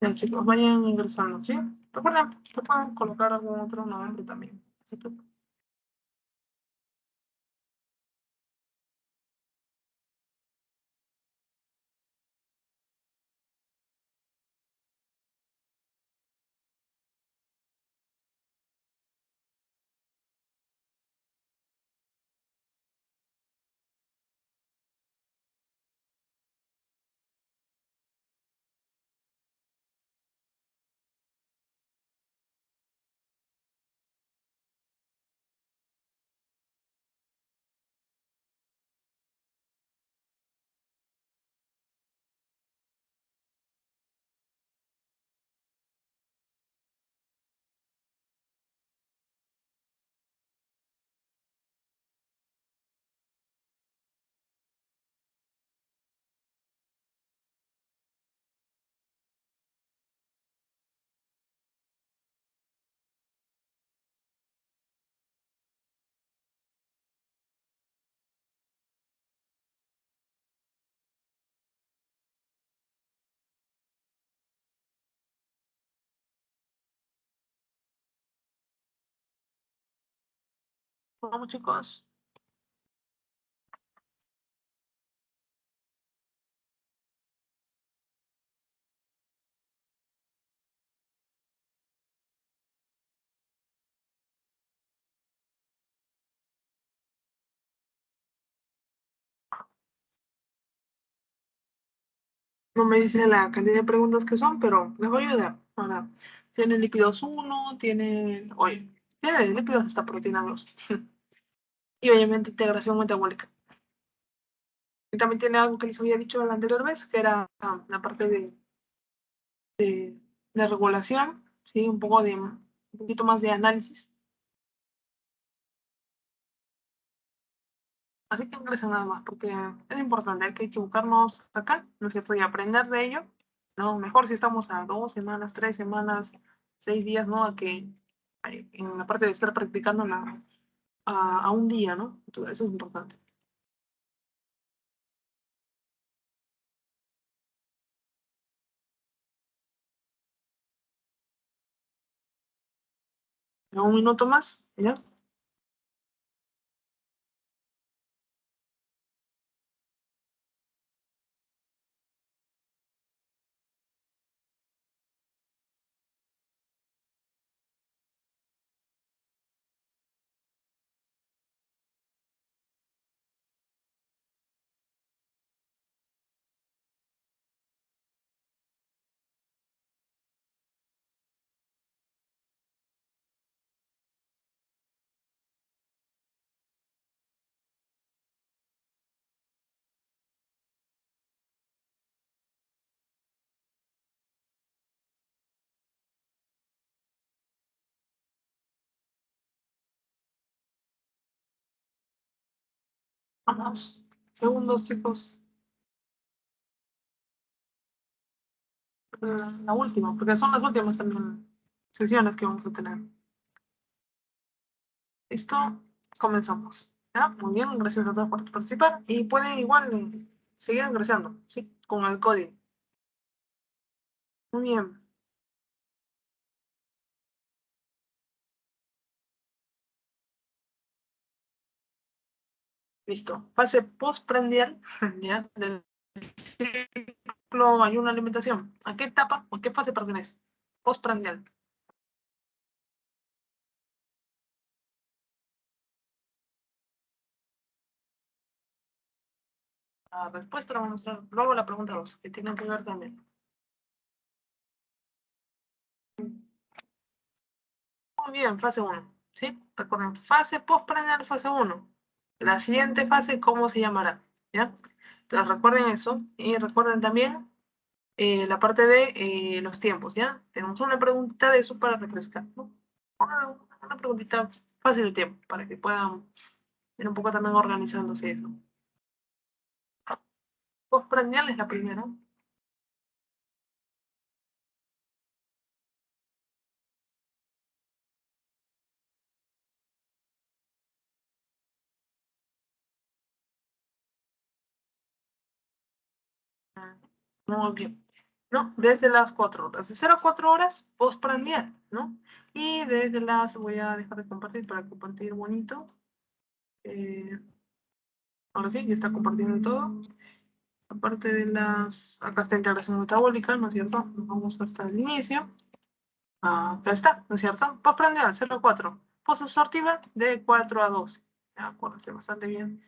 Ya, chicos, vayan ingresando, ¿sí? Recuerden que pueden colocar algún otro nombre también. ¿Sí? Vamos, chicos. No me dice la cantidad de preguntas que son, pero les voy a ayudar. Ahora, tienen lípidos 1, tienen, oye, tienen lípidos hasta proteína 2. Y obviamente integración metabólica. Y también tiene algo que les había dicho la anterior vez, que era la parte de regulación, ¿sí? Un poquito más de análisis. Así que ingresen nada más, porque es importante, hay que equivocarnos acá, ¿no es cierto? Y aprender de ello, ¿no? Mejor si estamos a 2 semanas, 3 semanas, 6 días, ¿no? A que en la parte de estar practicando a un día, ¿no? Entonces, eso es importante. Un minuto más, ¿ya? Vamos. Segundos, chicos. La última, porque son las últimas también sesiones que vamos a tener. ¿Listo? Comenzamos. ¿Ya? Muy bien, gracias a todos por participar. Y pueden igual seguir ingresando, ¿sí? Con el código. Muy bien. Listo. Fase postprandial, ¿ya? Del ejemplo, hay una alimentación. ¿A qué etapa o qué fase pertenece? Postprandial. La respuesta la vamos a mostrar luego la pregunta 2, que tienen que ver también. Muy bien, fase 1. ¿Sí? Recuerden, fase postprandial, fase 1. La siguiente fase, ¿cómo se llamará? ¿Ya? Entonces recuerden eso y recuerden también la parte de los tiempos, ¿ya? Tenemos una preguntita de eso para refrescar, ¿no? Una preguntita fácil de tiempo, para que puedan ir un poco también organizándose eso. Postprandial es la primera. Muy bien. ¿No? Desde las 4 horas. De 0 a 4 horas, postprandial, ¿no? Y desde las, voy a dejar de compartir para compartir bonito. Ahora sí, ya está compartiendo todo. Aparte de las, acá está integración metabólica, ¿no es cierto? Nos vamos hasta el inicio. Acá está, ¿no es cierto? Postprandial, 0 a 4. Posabsortiva, de 4 a 12. Acuérdense bastante bien.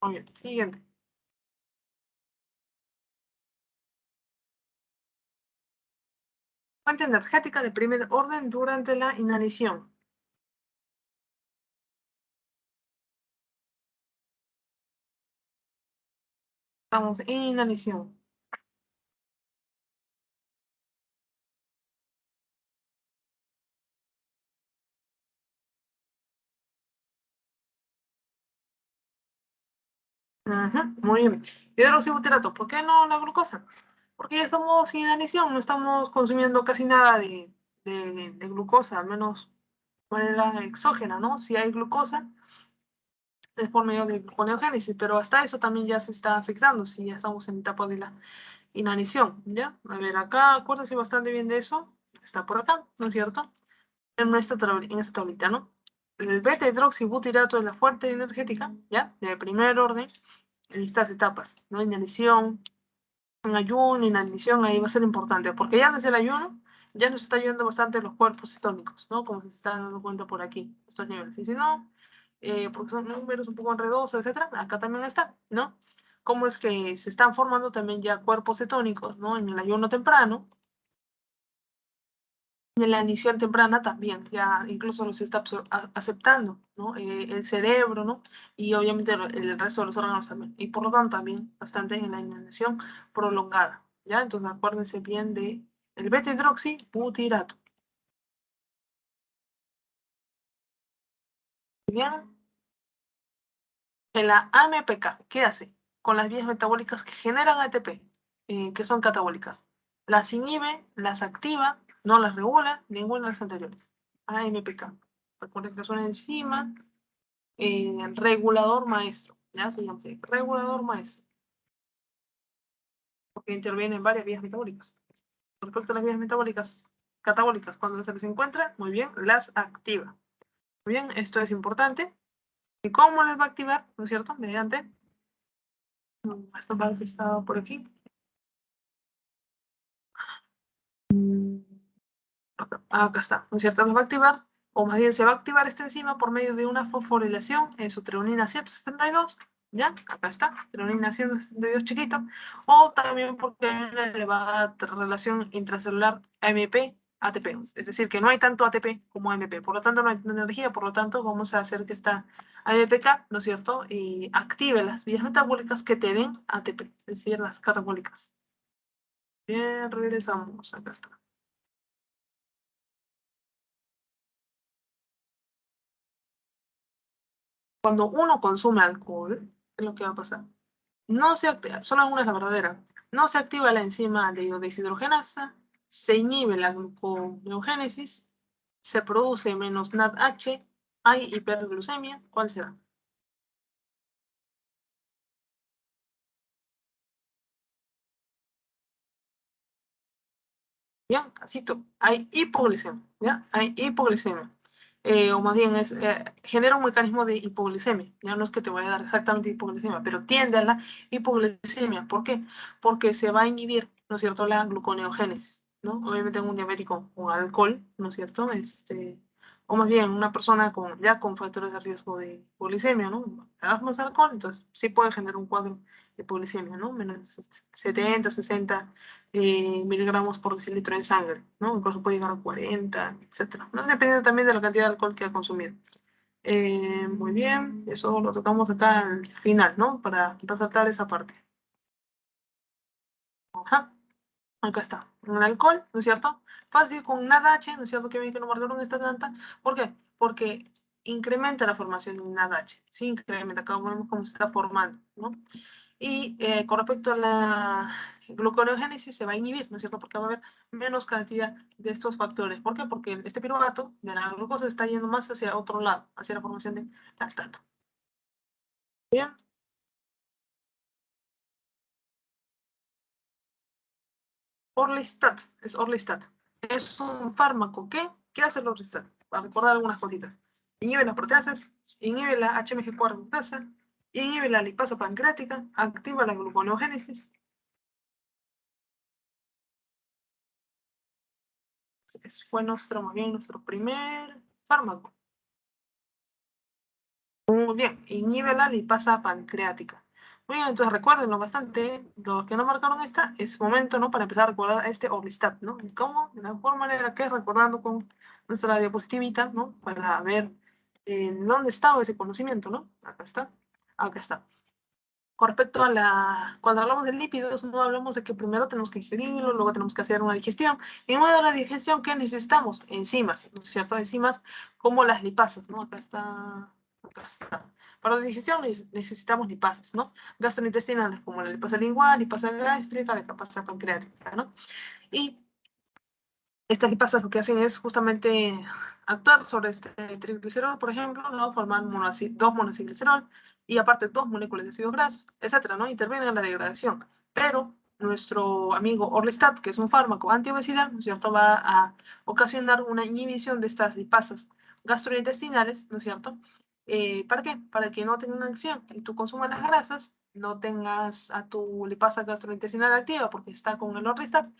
Muy bien, siguiente. Fuente energética de primer orden durante la inanición. Estamos en inanición. Muy bien. Hidroxibutirato, ¿por qué no la glucosa? Porque ya estamos sin inanición, no estamos consumiendo casi nada de glucosa, al menos de manera exógena, ¿no? Si hay glucosa, es por medio de gluconeogénesis, pero hasta eso también ya se está afectando, si ya estamos en etapa de la inanición, ¿ya? A ver, acá acuérdense bastante bien de eso, está por acá, ¿no es cierto? En esta tablita, ¿no? El beta-hidroxibutirato es la fuente energética, ¿ya? De primer orden, en estas etapas, ¿no? Inanición, en ayuno, inanición, ahí va a ser importante, porque ya desde el ayuno ya nos está ayudando bastante los cuerpos cetónicos, ¿no? Como se está dando cuenta por aquí, estos niveles. Y si no, porque son números un poco enredosos, etcétera, acá también está, ¿no? Cómo es que se están formando también ya cuerpos cetónicos, ¿no? En el ayuno temprano, en la inanición temprana también, ya incluso los está aceptando, ¿no? El cerebro, ¿no? Y obviamente el resto de los órganos también. Y por lo tanto también bastante en la inanición prolongada, ¿ya? Entonces acuérdense bien de el beta-hidroxibutirato. Bien, en la AMPK, ¿qué hace? Con las vías metabólicas que generan ATP, que son catabólicas. Las inhibe, las activa, no las regula, ninguna de las anteriores. AMPK. Recuerden que es una enzima regulador maestro, ya se llama así, regulador maestro, porque interviene en varias vías metabólicas. Respecto a las vías metabólicas catabólicas, cuando se les encuentra, muy bien, las activa. Muy bien, esto es importante. ¿Y cómo les va a activar? ¿No es cierto? Mediante, esta parte está por aquí. Acá está, ¿no es cierto? Los va a activar, o más bien se va a activar esta enzima por medio de una fosforilación en su treonina 172, ¿ya? Acá está, treonina 172 chiquito, o también porque hay una elevada relación intracelular AMP-ATP, es decir, que no hay tanto ATP como AMP, por lo tanto no hay energía, por lo tanto vamos a hacer que esta AMPK, ¿no es cierto?, y active las vías metabólicas que te den ATP, es decir, las catabólicas. Bien, regresamos, acá está. Cuando uno consume alcohol, ¿qué es lo que va a pasar? No se activa, solo una es la verdadera. No se activa la enzima de deshidrogenasa, se inhibe la gluconeogénesis, se produce menos NADH, hay hiperglucemia. ¿Cuál será? Bien, casito. Hay hipoglucemia, ¿ya? Hay hipoglucemia. o más bien genera un mecanismo de hipoglicemia. Ya no es que te vaya a dar exactamente hipoglicemia, pero tiende a la hipoglicemia. ¿Por qué? Porque se va a inhibir, ¿no es cierto?, la gluconeogénesis, ¿no? Obviamente en un diabético con alcohol, ¿no es cierto?, o más bien una persona ya con factores de riesgo de hipoglicemia, ¿no? Haz más alcohol, entonces sí puede generar un cuadro de hipoglicemia, ¿no? Menos 70, 60 miligramos por decilitro en sangre, ¿no? Incluso puede llegar a 40, etcétera, ¿no? Dependiendo también de la cantidad de alcohol que ha consumido. Muy bien, eso lo tocamos acá al final, ¿no? Para resaltar esa parte. Ajá. Acá está, el alcohol, ¿no es cierto? Fácil con NADH, ¿no es cierto? Que bien que no marcaron esta tanta. ¿Por qué? Porque incrementa la formación de NADH, sí, incrementa, acá vemos cómo se está formando, ¿no? Y con respecto a la gluconeogénesis se va a inhibir, ¿no es cierto? Porque va a haber menos cantidad de estos factores. ¿Por qué? Porque este piruvato de la glucosa está yendo más hacia otro lado, hacia la formación de lactato. Bien. Orlistat, es Orlistat. Es un fármaco que, ¿qué hace el Orlistat? Para recordar algunas cositas. Inhibe las proteasas, inhibe la HMG4 reductasa, inhibe la lipasa pancreática, activa la gluconeogénesis. Fue más bien, nuestro primer fármaco. Muy bien, inhibe la lipasa pancreática. Muy bien, entonces recuérdenlo bastante. Los que no marcaron esta, es momento, ¿no?, para empezar a recordar a este Orlistat, ¿no? ¿Y cómo? De la mejor manera que recordando con nuestra diapositivita, ¿no? Para ver dónde estaba ese conocimiento, ¿no? Acá está. Acá está. Con respecto a cuando hablamos de lípidos, no hablamos de que primero tenemos que ingerirlo, luego tenemos que hacer una digestión. Y en medio de la digestión, ¿qué necesitamos? Enzimas, ¿no es cierto? Enzimas como las lipasas, ¿no? Acá está. Acá está. Para la digestión necesitamos lipasas, ¿no? Gastrointestinales, como la lipasa lingual, lipasa gástrica, la lipasa pancreática, ¿no? Y estas lipasas lo que hacen es justamente actuar sobre este triglicerol, por ejemplo, ¿no? Formar dos monoacilglicerol y aparte dos moléculas de ácidos grasos, etcétera, ¿no? Intervienen en la degradación. Pero nuestro amigo Orlistat, que es un fármaco antiobesidad, ¿no es cierto?, va a ocasionar una inhibición de estas lipasas gastrointestinales, ¿no es cierto? ¿Para qué? Para que no tengan acción y tú consumas las grasas, no tengas a tu lipasa gastrointestinal activa porque está con el Orlistat.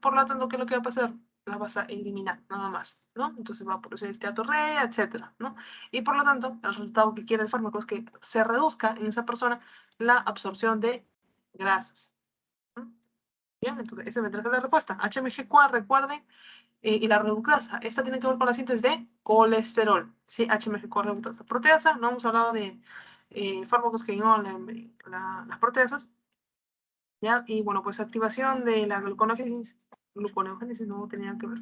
Por lo tanto, ¿qué es lo que va a pasar? La vas a eliminar, nada más, ¿no? Entonces va a producir esteatorrea, etcétera, ¿no? Y por lo tanto, el resultado que quiere el fármaco es que se reduzca en esa persona la absorción de grasas. ¿No? Bien, entonces esa vendrá la respuesta. HMG4, recuerden, y la reductasa. Esta tiene que ver con la síntesis de colesterol. Sí, HMG4 reductasa. Proteasa, no hemos hablado de fármacos que inhiben las proteasas. ¿Ya? Y bueno, pues activación de la gluconeogénesis no tenía que ver.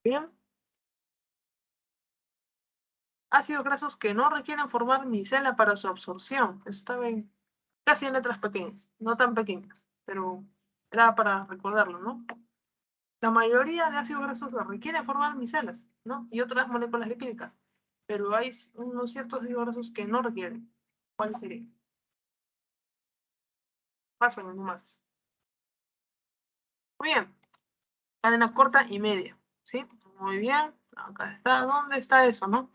Bien. Ácidos grasos que no requieren formar micela para su absorción. Eso está bien. Casi en letras pequeñas, no tan pequeñas, pero era para recordarlo, ¿no? La mayoría de ácidos grasos requieren formar micelas, ¿no? Y otras moléculas lipídicas, pero hay unos ciertos ácidos grasos que no requieren. ¿Cuáles serían? Pásame nomás. Muy bien. Cadena corta y media, ¿sí? Muy bien. Acá está. ¿Dónde está eso, no?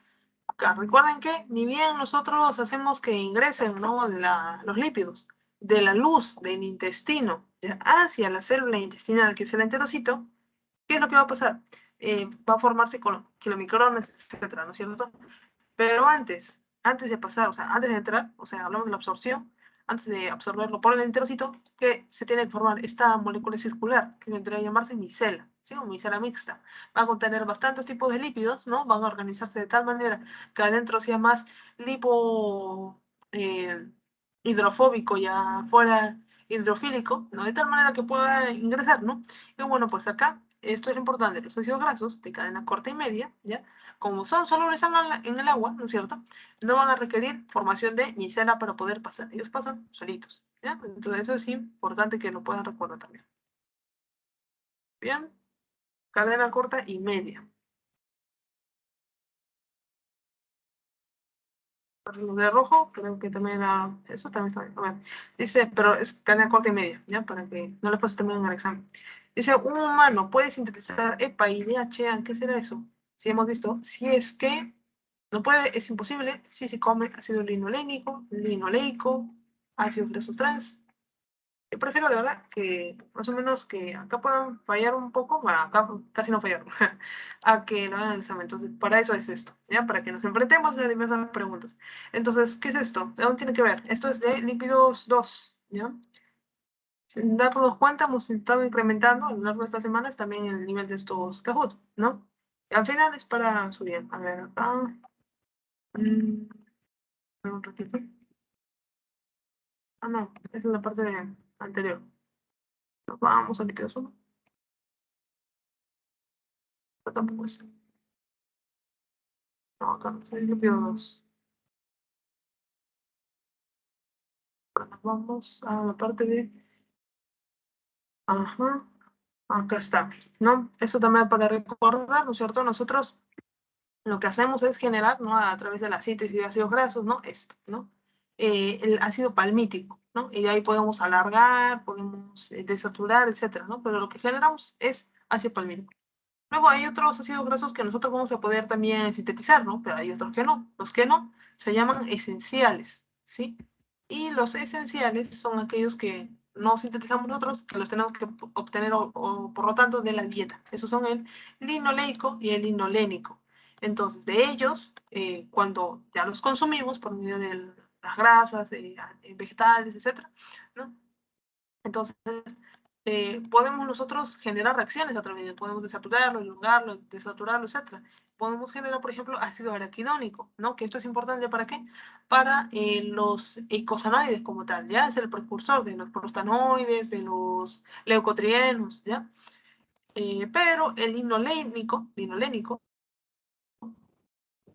Acá. Recuerden que ni bien nosotros hacemos que ingresen, ¿no?, los lípidos de la luz del intestino hacia la célula intestinal, que es el enterocito, ¿qué es lo que va a pasar? Va a formarse con kilomicrones, etcétera, ¿no es cierto? Pero antes de pasar, o sea, antes de entrar, o sea, hablamos de la absorción, antes de absorberlo por el enterocito, que se tiene que formar esta molécula circular, que vendría a llamarse micela, ¿sí? O micela mixta. Va a contener bastantes tipos de lípidos, ¿no? Van a organizarse de tal manera que adentro sea más lipo hidrofóbico y afuera hidrofílico, ¿no? De tal manera que pueda ingresar, ¿no? Y bueno, pues acá, esto es importante, los ácidos grasos de cadena corta y media, ¿ya? Como son solubles en el agua, ¿no es cierto?, no van a requerir formación de micela para poder pasar. Ellos pasan solitos, ¿ya? Entonces eso es importante que lo puedan recordar también. Bien, cadena corta y media. Lo de rojo, creo que también era, eso también está bien. A ver, dice, pero es cadena corta y media, ¿ya? Para que no le pase también en el examen. Dice, un humano puede sintetizar EPA y DHA. ¿Qué será eso? Si hemos visto, si es que no puede, es imposible, si se come ácido linolénico, linoleico, ácidos grasos trans. Yo prefiero de verdad que más o menos que acá puedan fallar un poco, bueno, acá casi no fallaron, a que lo hagan el examen. Entonces, para eso es esto, ¿ya? Para que nos enfrentemos a diversas preguntas. Entonces, ¿qué es esto? ¿De dónde tiene que ver? Esto es de lípidos 2, ¿ya? Sin darnos cuenta, hemos estado incrementando a lo largo de estas semanas también el nivel de estos Kahoot, ¿no? Y al final es para subir. A ver, acá. Un ratito. Ah, no, esa es la parte anterior. Nos vamos a lípidos 1. Pero tampoco es. No, acá no, es lípido 2. Ahora nos vamos a la parte de. Ajá, acá está, ¿no? Esto también para recordar, ¿no es cierto? Nosotros lo que hacemos es generar, ¿no? A través de la síntesis de ácidos grasos, ¿no? Esto, ¿no? El ácido palmítico, ¿no? Y de ahí podemos alargar, podemos desaturar, etcétera, ¿no? Pero lo que generamos es ácido palmítico. Luego hay otros ácidos grasos que nosotros vamos a poder también sintetizar, ¿no? Pero hay otros que no. Los que no se llaman esenciales, ¿sí? Y los esenciales son aquellos que no sintetizamos nosotros, que los tenemos que obtener o por lo tanto de la dieta. Esos son el linoleico y el linolénico. Entonces, de ellos, cuando ya los consumimos por medio de las grasas, vegetales, etcétera, ¿no? Entonces, podemos nosotros generar reacciones a través de, podemos desaturarlo, elongarlo, desaturarlo, etc. Podemos generar, por ejemplo, ácido araquidónico, ¿no? Que esto es importante ¿para qué? Para los eicosanoides como tal, ¿ya? Es el precursor de los prostanoides, de los leucotrienos, ¿ya? Pero el linolénico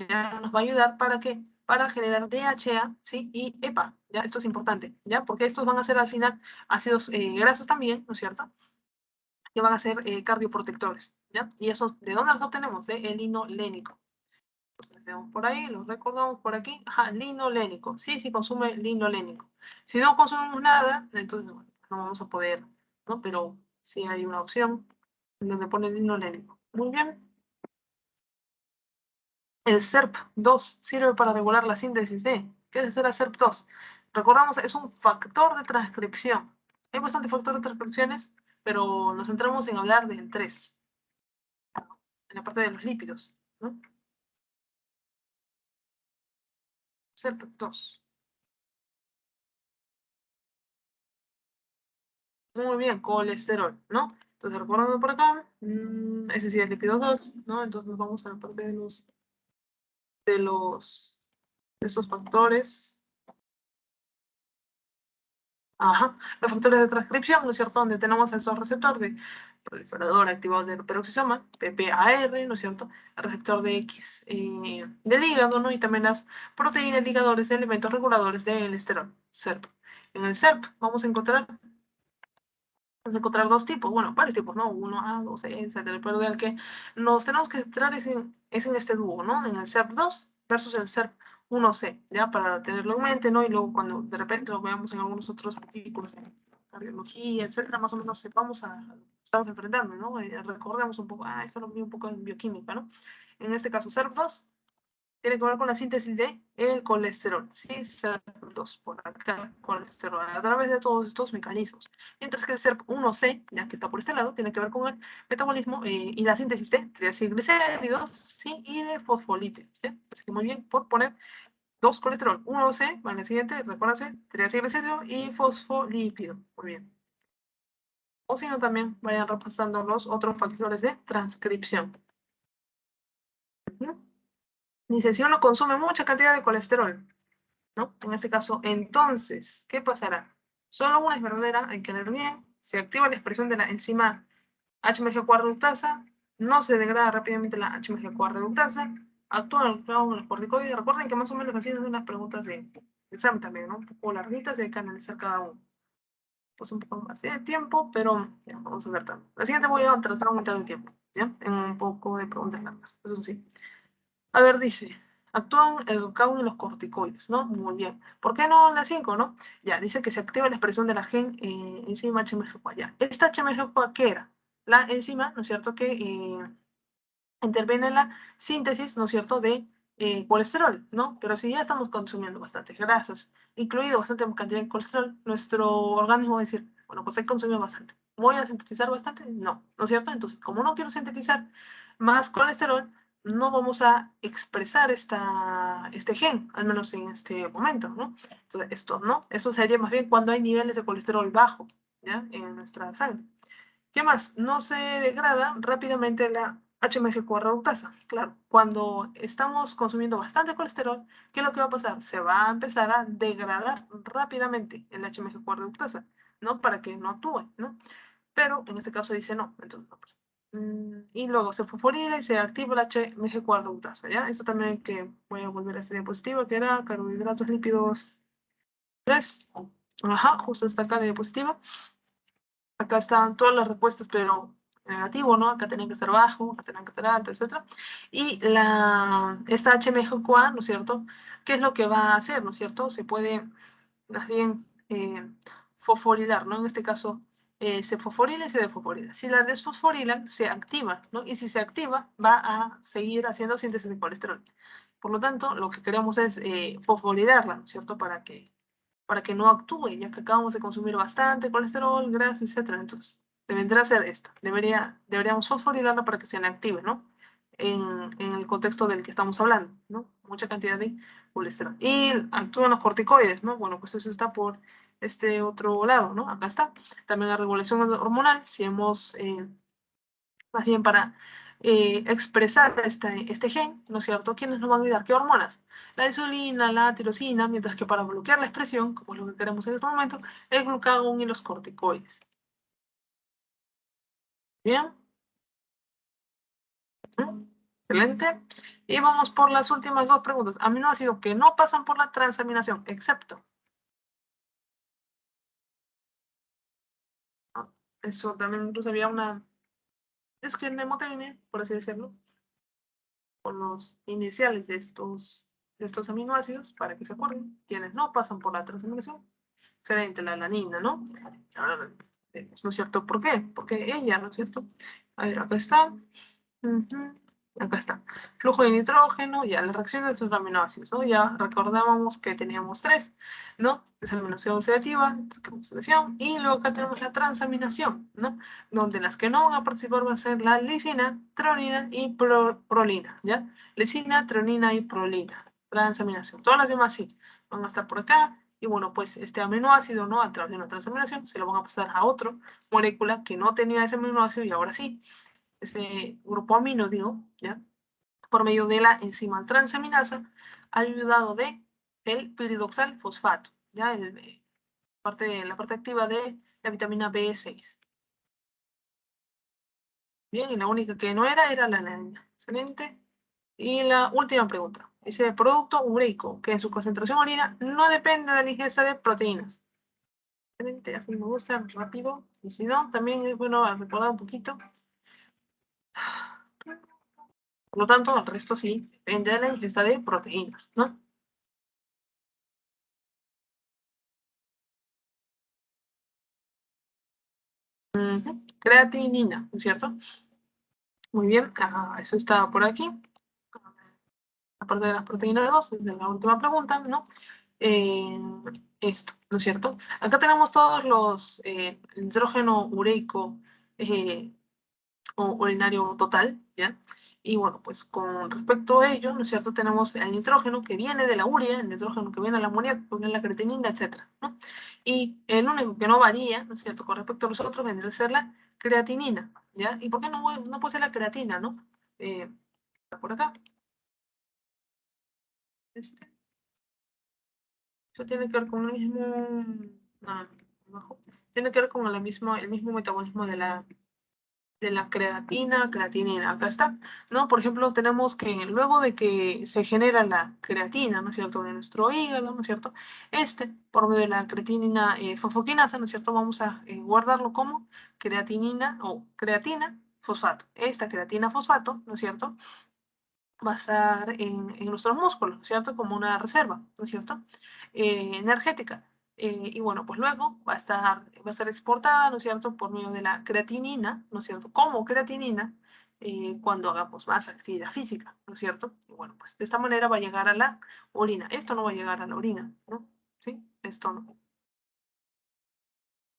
ya nos va a ayudar para qué? Para generar DHA, ¿sí? Y EPA, ¿ya? Esto es importante, ¿ya? Porque estos van a ser al final ácidos grasos también, ¿no es cierto? Que van a ser cardioprotectores, ¿ya? Y eso, ¿de dónde los obtenemos? De el linolénico. Entonces, vemos por ahí, los recordamos por aquí. Ajá, linolénico. Sí, sí consume linolénico. Si no consumimos nada, entonces bueno, no vamos a poder, ¿no? Pero sí hay una opción donde pone linolénico. Muy bien. El SERP2 sirve para regular la síntesis de. ¿Qué es el SERP2? Recordamos, es un factor de transcripción. Hay bastantes factores de transcripciones, pero nos centramos en hablar del 3, en la parte de los lípidos, ¿no? SERP2. Muy bien, colesterol, ¿no? Entonces, recordando por acá, ese sí es lípido 2, ¿no? Entonces nos vamos a la parte de estos factores. Ajá, los factores de transcripción, ¿no es cierto? Donde tenemos esos receptores de proliferador activado de peroxisoma, PPAR, ¿no es cierto? El receptor de X del hígado, ¿no? Y también las proteínas ligadores de elementos reguladores del esterol, SERP. En el SERP vamos a encontrar dos tipos, bueno, varios tipos, ¿no? 1A, 2C, etcétera, pero del que nos tenemos que centrar es en este dúo, ¿no? En el SERP2 versus el SERP1C, ¿ya? Para tenerlo en mente, ¿no? Y luego cuando de repente lo veamos en algunos otros artículos en cardiología, etcétera, más o menos sepamos a lo que estamos enfrentando, ¿no? Recordemos un poco, esto lo vi un poco en bioquímica, ¿no? En este caso, SERP2 tiene que ver con la síntesis de el colesterol, ¿sí? SERP2, por acá, colesterol, a través de todos estos mecanismos. Mientras que el SERP1C, ya que está por este lado, tiene que ver con el metabolismo y la síntesis de triacilglicéridos, ¿sí? Y de fosfolípidos, ¿sí? Así que muy bien, por poner dos colesterol, 1C, en el siguiente, recuérdense, triacilglicérido y fosfolípido, muy bien. O si no, también vayan repasando los otros factores de transcripción. Dice, si uno consume mucha cantidad de colesterol, ¿no? En este caso, entonces, ¿qué pasará? Solo una es verdadera, hay que leer bien. Se activa la expresión de la enzima HMG-CoA reductasa, no se degrada rápidamente la HMG-CoA reductasa, actúa en los corticoides. Recuerden que más o menos así son las preguntas de examen también, ¿no? Un poco larguitas y hay que analizar cada uno. Pues un poco más de tiempo, pero ya, vamos a ver también. La siguiente voy a tratar de aumentar el tiempo, ¿ya? En un poco de preguntas largas, eso sí. A ver, dice, actúan cada uno de los corticoides, ¿no? Muy bien. ¿Por qué no la 5, no? Ya, dice que se activa la expresión de la gen enzima HMG-CoA. Ya, ¿esta HMG-CoA qué era? la enzima, ¿no es cierto?, que interviene en la síntesis, ¿no es cierto?, de colesterol, ¿no? Pero si ya estamos consumiendo bastantes grasas, incluido bastante cantidad de colesterol, nuestro organismo va a decir, bueno, pues he consumido bastante. ¿Voy a sintetizar bastante? No, ¿no es cierto? Entonces, como no quiero sintetizar más colesterol, no vamos a expresar este gen, al menos en este momento, ¿no? Entonces, esto no, eso sería más bien cuando hay niveles de colesterol bajo, ¿ya? En nuestra sangre. ¿Qué más? No se degrada rápidamente la HMG-CoA reductasa. Claro, cuando estamos consumiendo bastante colesterol, ¿qué es lo que va a pasar? Se va a empezar a degradar rápidamente el HMG-CoA reductasa, ¿no? Para que no actúe, ¿no? Pero en este caso dice no, entonces no. Pues. Y luego se fosforila y se activa la HMG-CoA reductasa, ¿ya? Esto también que voy a volver a esta diapositiva, que era carbohidratos lípidos 3. Ajá, justo está acá la diapositiva. Acá están todas las respuestas, pero negativo, ¿no? Acá tenían que ser bajo, acá tenían que ser alto, etc. Y esta HMG-CoA, ¿no es cierto? ¿Qué es lo que va a hacer, ¿no es cierto? Se puede, más bien, fosforilar, ¿no? En este caso, se fosforila y se desfosforila. Si la desfosforilan, se activa, ¿no? Y si se activa, va a seguir haciendo síntesis de colesterol. Por lo tanto, lo que queremos es fosforilarla, ¿no es cierto? Para que no actúe, ya que acabamos de consumir bastante colesterol, grasa, etc. Entonces, debería ser esta. Deberíamos fosforilarla para que se inactive, ¿no? En el contexto del que estamos hablando, ¿no? Mucha cantidad de colesterol. Y actúan los corticoides, ¿no? Bueno, pues eso está por este otro lado, ¿no? Acá está. También la regulación hormonal, si hemos, más bien para expresar este gen, ¿no es cierto? ¿Quiénes nos van a olvidar? ¿Qué hormonas? La insulina, la tirosina, mientras que para bloquear la expresión, como es lo que queremos en este momento, el glucagón y los corticoides. Bien. Excelente. Y vamos por las últimas dos preguntas. Aminoácidos que no pasan por la transaminación, excepto. Eso también incluso había una esquemotecnia, por así decirlo, con los iniciales de estos aminoácidos, para que se acuerden, quienes no pasan por la transaminación. Excelente, la alanina, ¿no? Ahora, ¿no es cierto? ¿Por qué? Porque ella, ¿no es cierto? A ver, acá está. Acá está. Flujo de nitrógeno, ya, las reacciones de los aminoácidos, ¿no? Ya recordábamos que teníamos tres, ¿no? Desaminación oxidativa, oxidación, y luego acá tenemos la transaminación, ¿no? Donde las que no van a participar va a ser la lisina, tronina y prolina, ¿ya? Lisina, tronina y prolina, transaminación. Todas las demás sí, van a estar por acá, y bueno, pues este aminoácido, ¿no? A través de una transaminación se lo van a pasar a otra molécula que no tenía ese aminoácido y ahora sí. Ese grupo amino, digo, ¿ya? Por medio de la enzima transaminasa, ayudado de el piridoxal fosfato, ¿ya? La parte activa de la vitamina B6. Bien, y la única que no era la alanina. Excelente. Y la última pregunta. Dice, producto ureico, que en su concentración orina no depende de la ingesta de proteínas. Excelente, así me gusta, rápido. Y si no, también es bueno recordar un poquito. Por lo tanto, el resto sí depende de la ingesta de proteínas, ¿no? Creatinina, ¿no es cierto? Muy bien, eso está por aquí. Aparte de las proteínas 2, es la última pregunta, ¿no? Esto, ¿no es cierto? Acá tenemos todos los nitrógeno ureico o urinario total, ¿ya? Y bueno, pues con respecto a ello, ¿no es cierto? Tenemos el nitrógeno que viene de la urea, el nitrógeno que viene de la amoníaco, que viene de la creatinina, etcétera, ¿no? Y el único que no varía, ¿no es cierto? Con respecto a los otros, vendría a ser la creatinina, ¿ya? ¿Y por qué no puede ser la creatina, no? Está por acá. Este. Eso tiene que ver con el mismo... No, abajo. Tiene que ver con el mismo metabolismo de la creatinina, acá está, ¿no? Por ejemplo, tenemos que luego de que se genera la creatina, ¿no es cierto?, en nuestro hígado, ¿no es cierto?, por medio de la creatinina fosfoquinasa, ¿no es cierto?, vamos a guardarlo como creatinina o creatina fosfato. Esta creatina fosfato, ¿no es cierto?, va a estar en nuestros músculos, ¿cierto?, como una reserva, ¿no es cierto?, energética. Y bueno, pues luego va a estar exportada, ¿no es cierto?, por medio de la creatinina, ¿no es cierto?, como creatinina, cuando hagamos más actividad física, ¿no es cierto? Y bueno, pues de esta manera va a llegar a la orina. Esto no va a llegar a la orina, ¿no? ¿Sí? Esto no.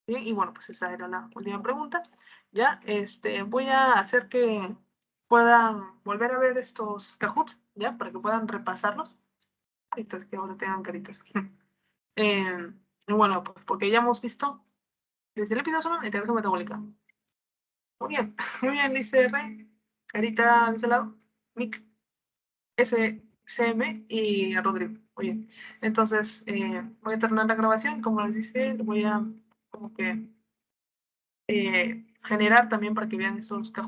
Bien, y bueno, pues esa era la última pregunta. Ya, voy a hacer que puedan volver a ver estos Kahoot, ¿ya? Para que puedan repasarlos. Entonces, que ahora tengan caritas. Y bueno, pues porque ya hemos visto desde el episodio la integración metabólica. Muy bien, muy bien, dice R, Carita de ese lado, Mick, SCM y Rodrigo. Muy bien. Entonces, voy a terminar la grabación. Como les dice, voy a como que generar también para que vean estos cajones.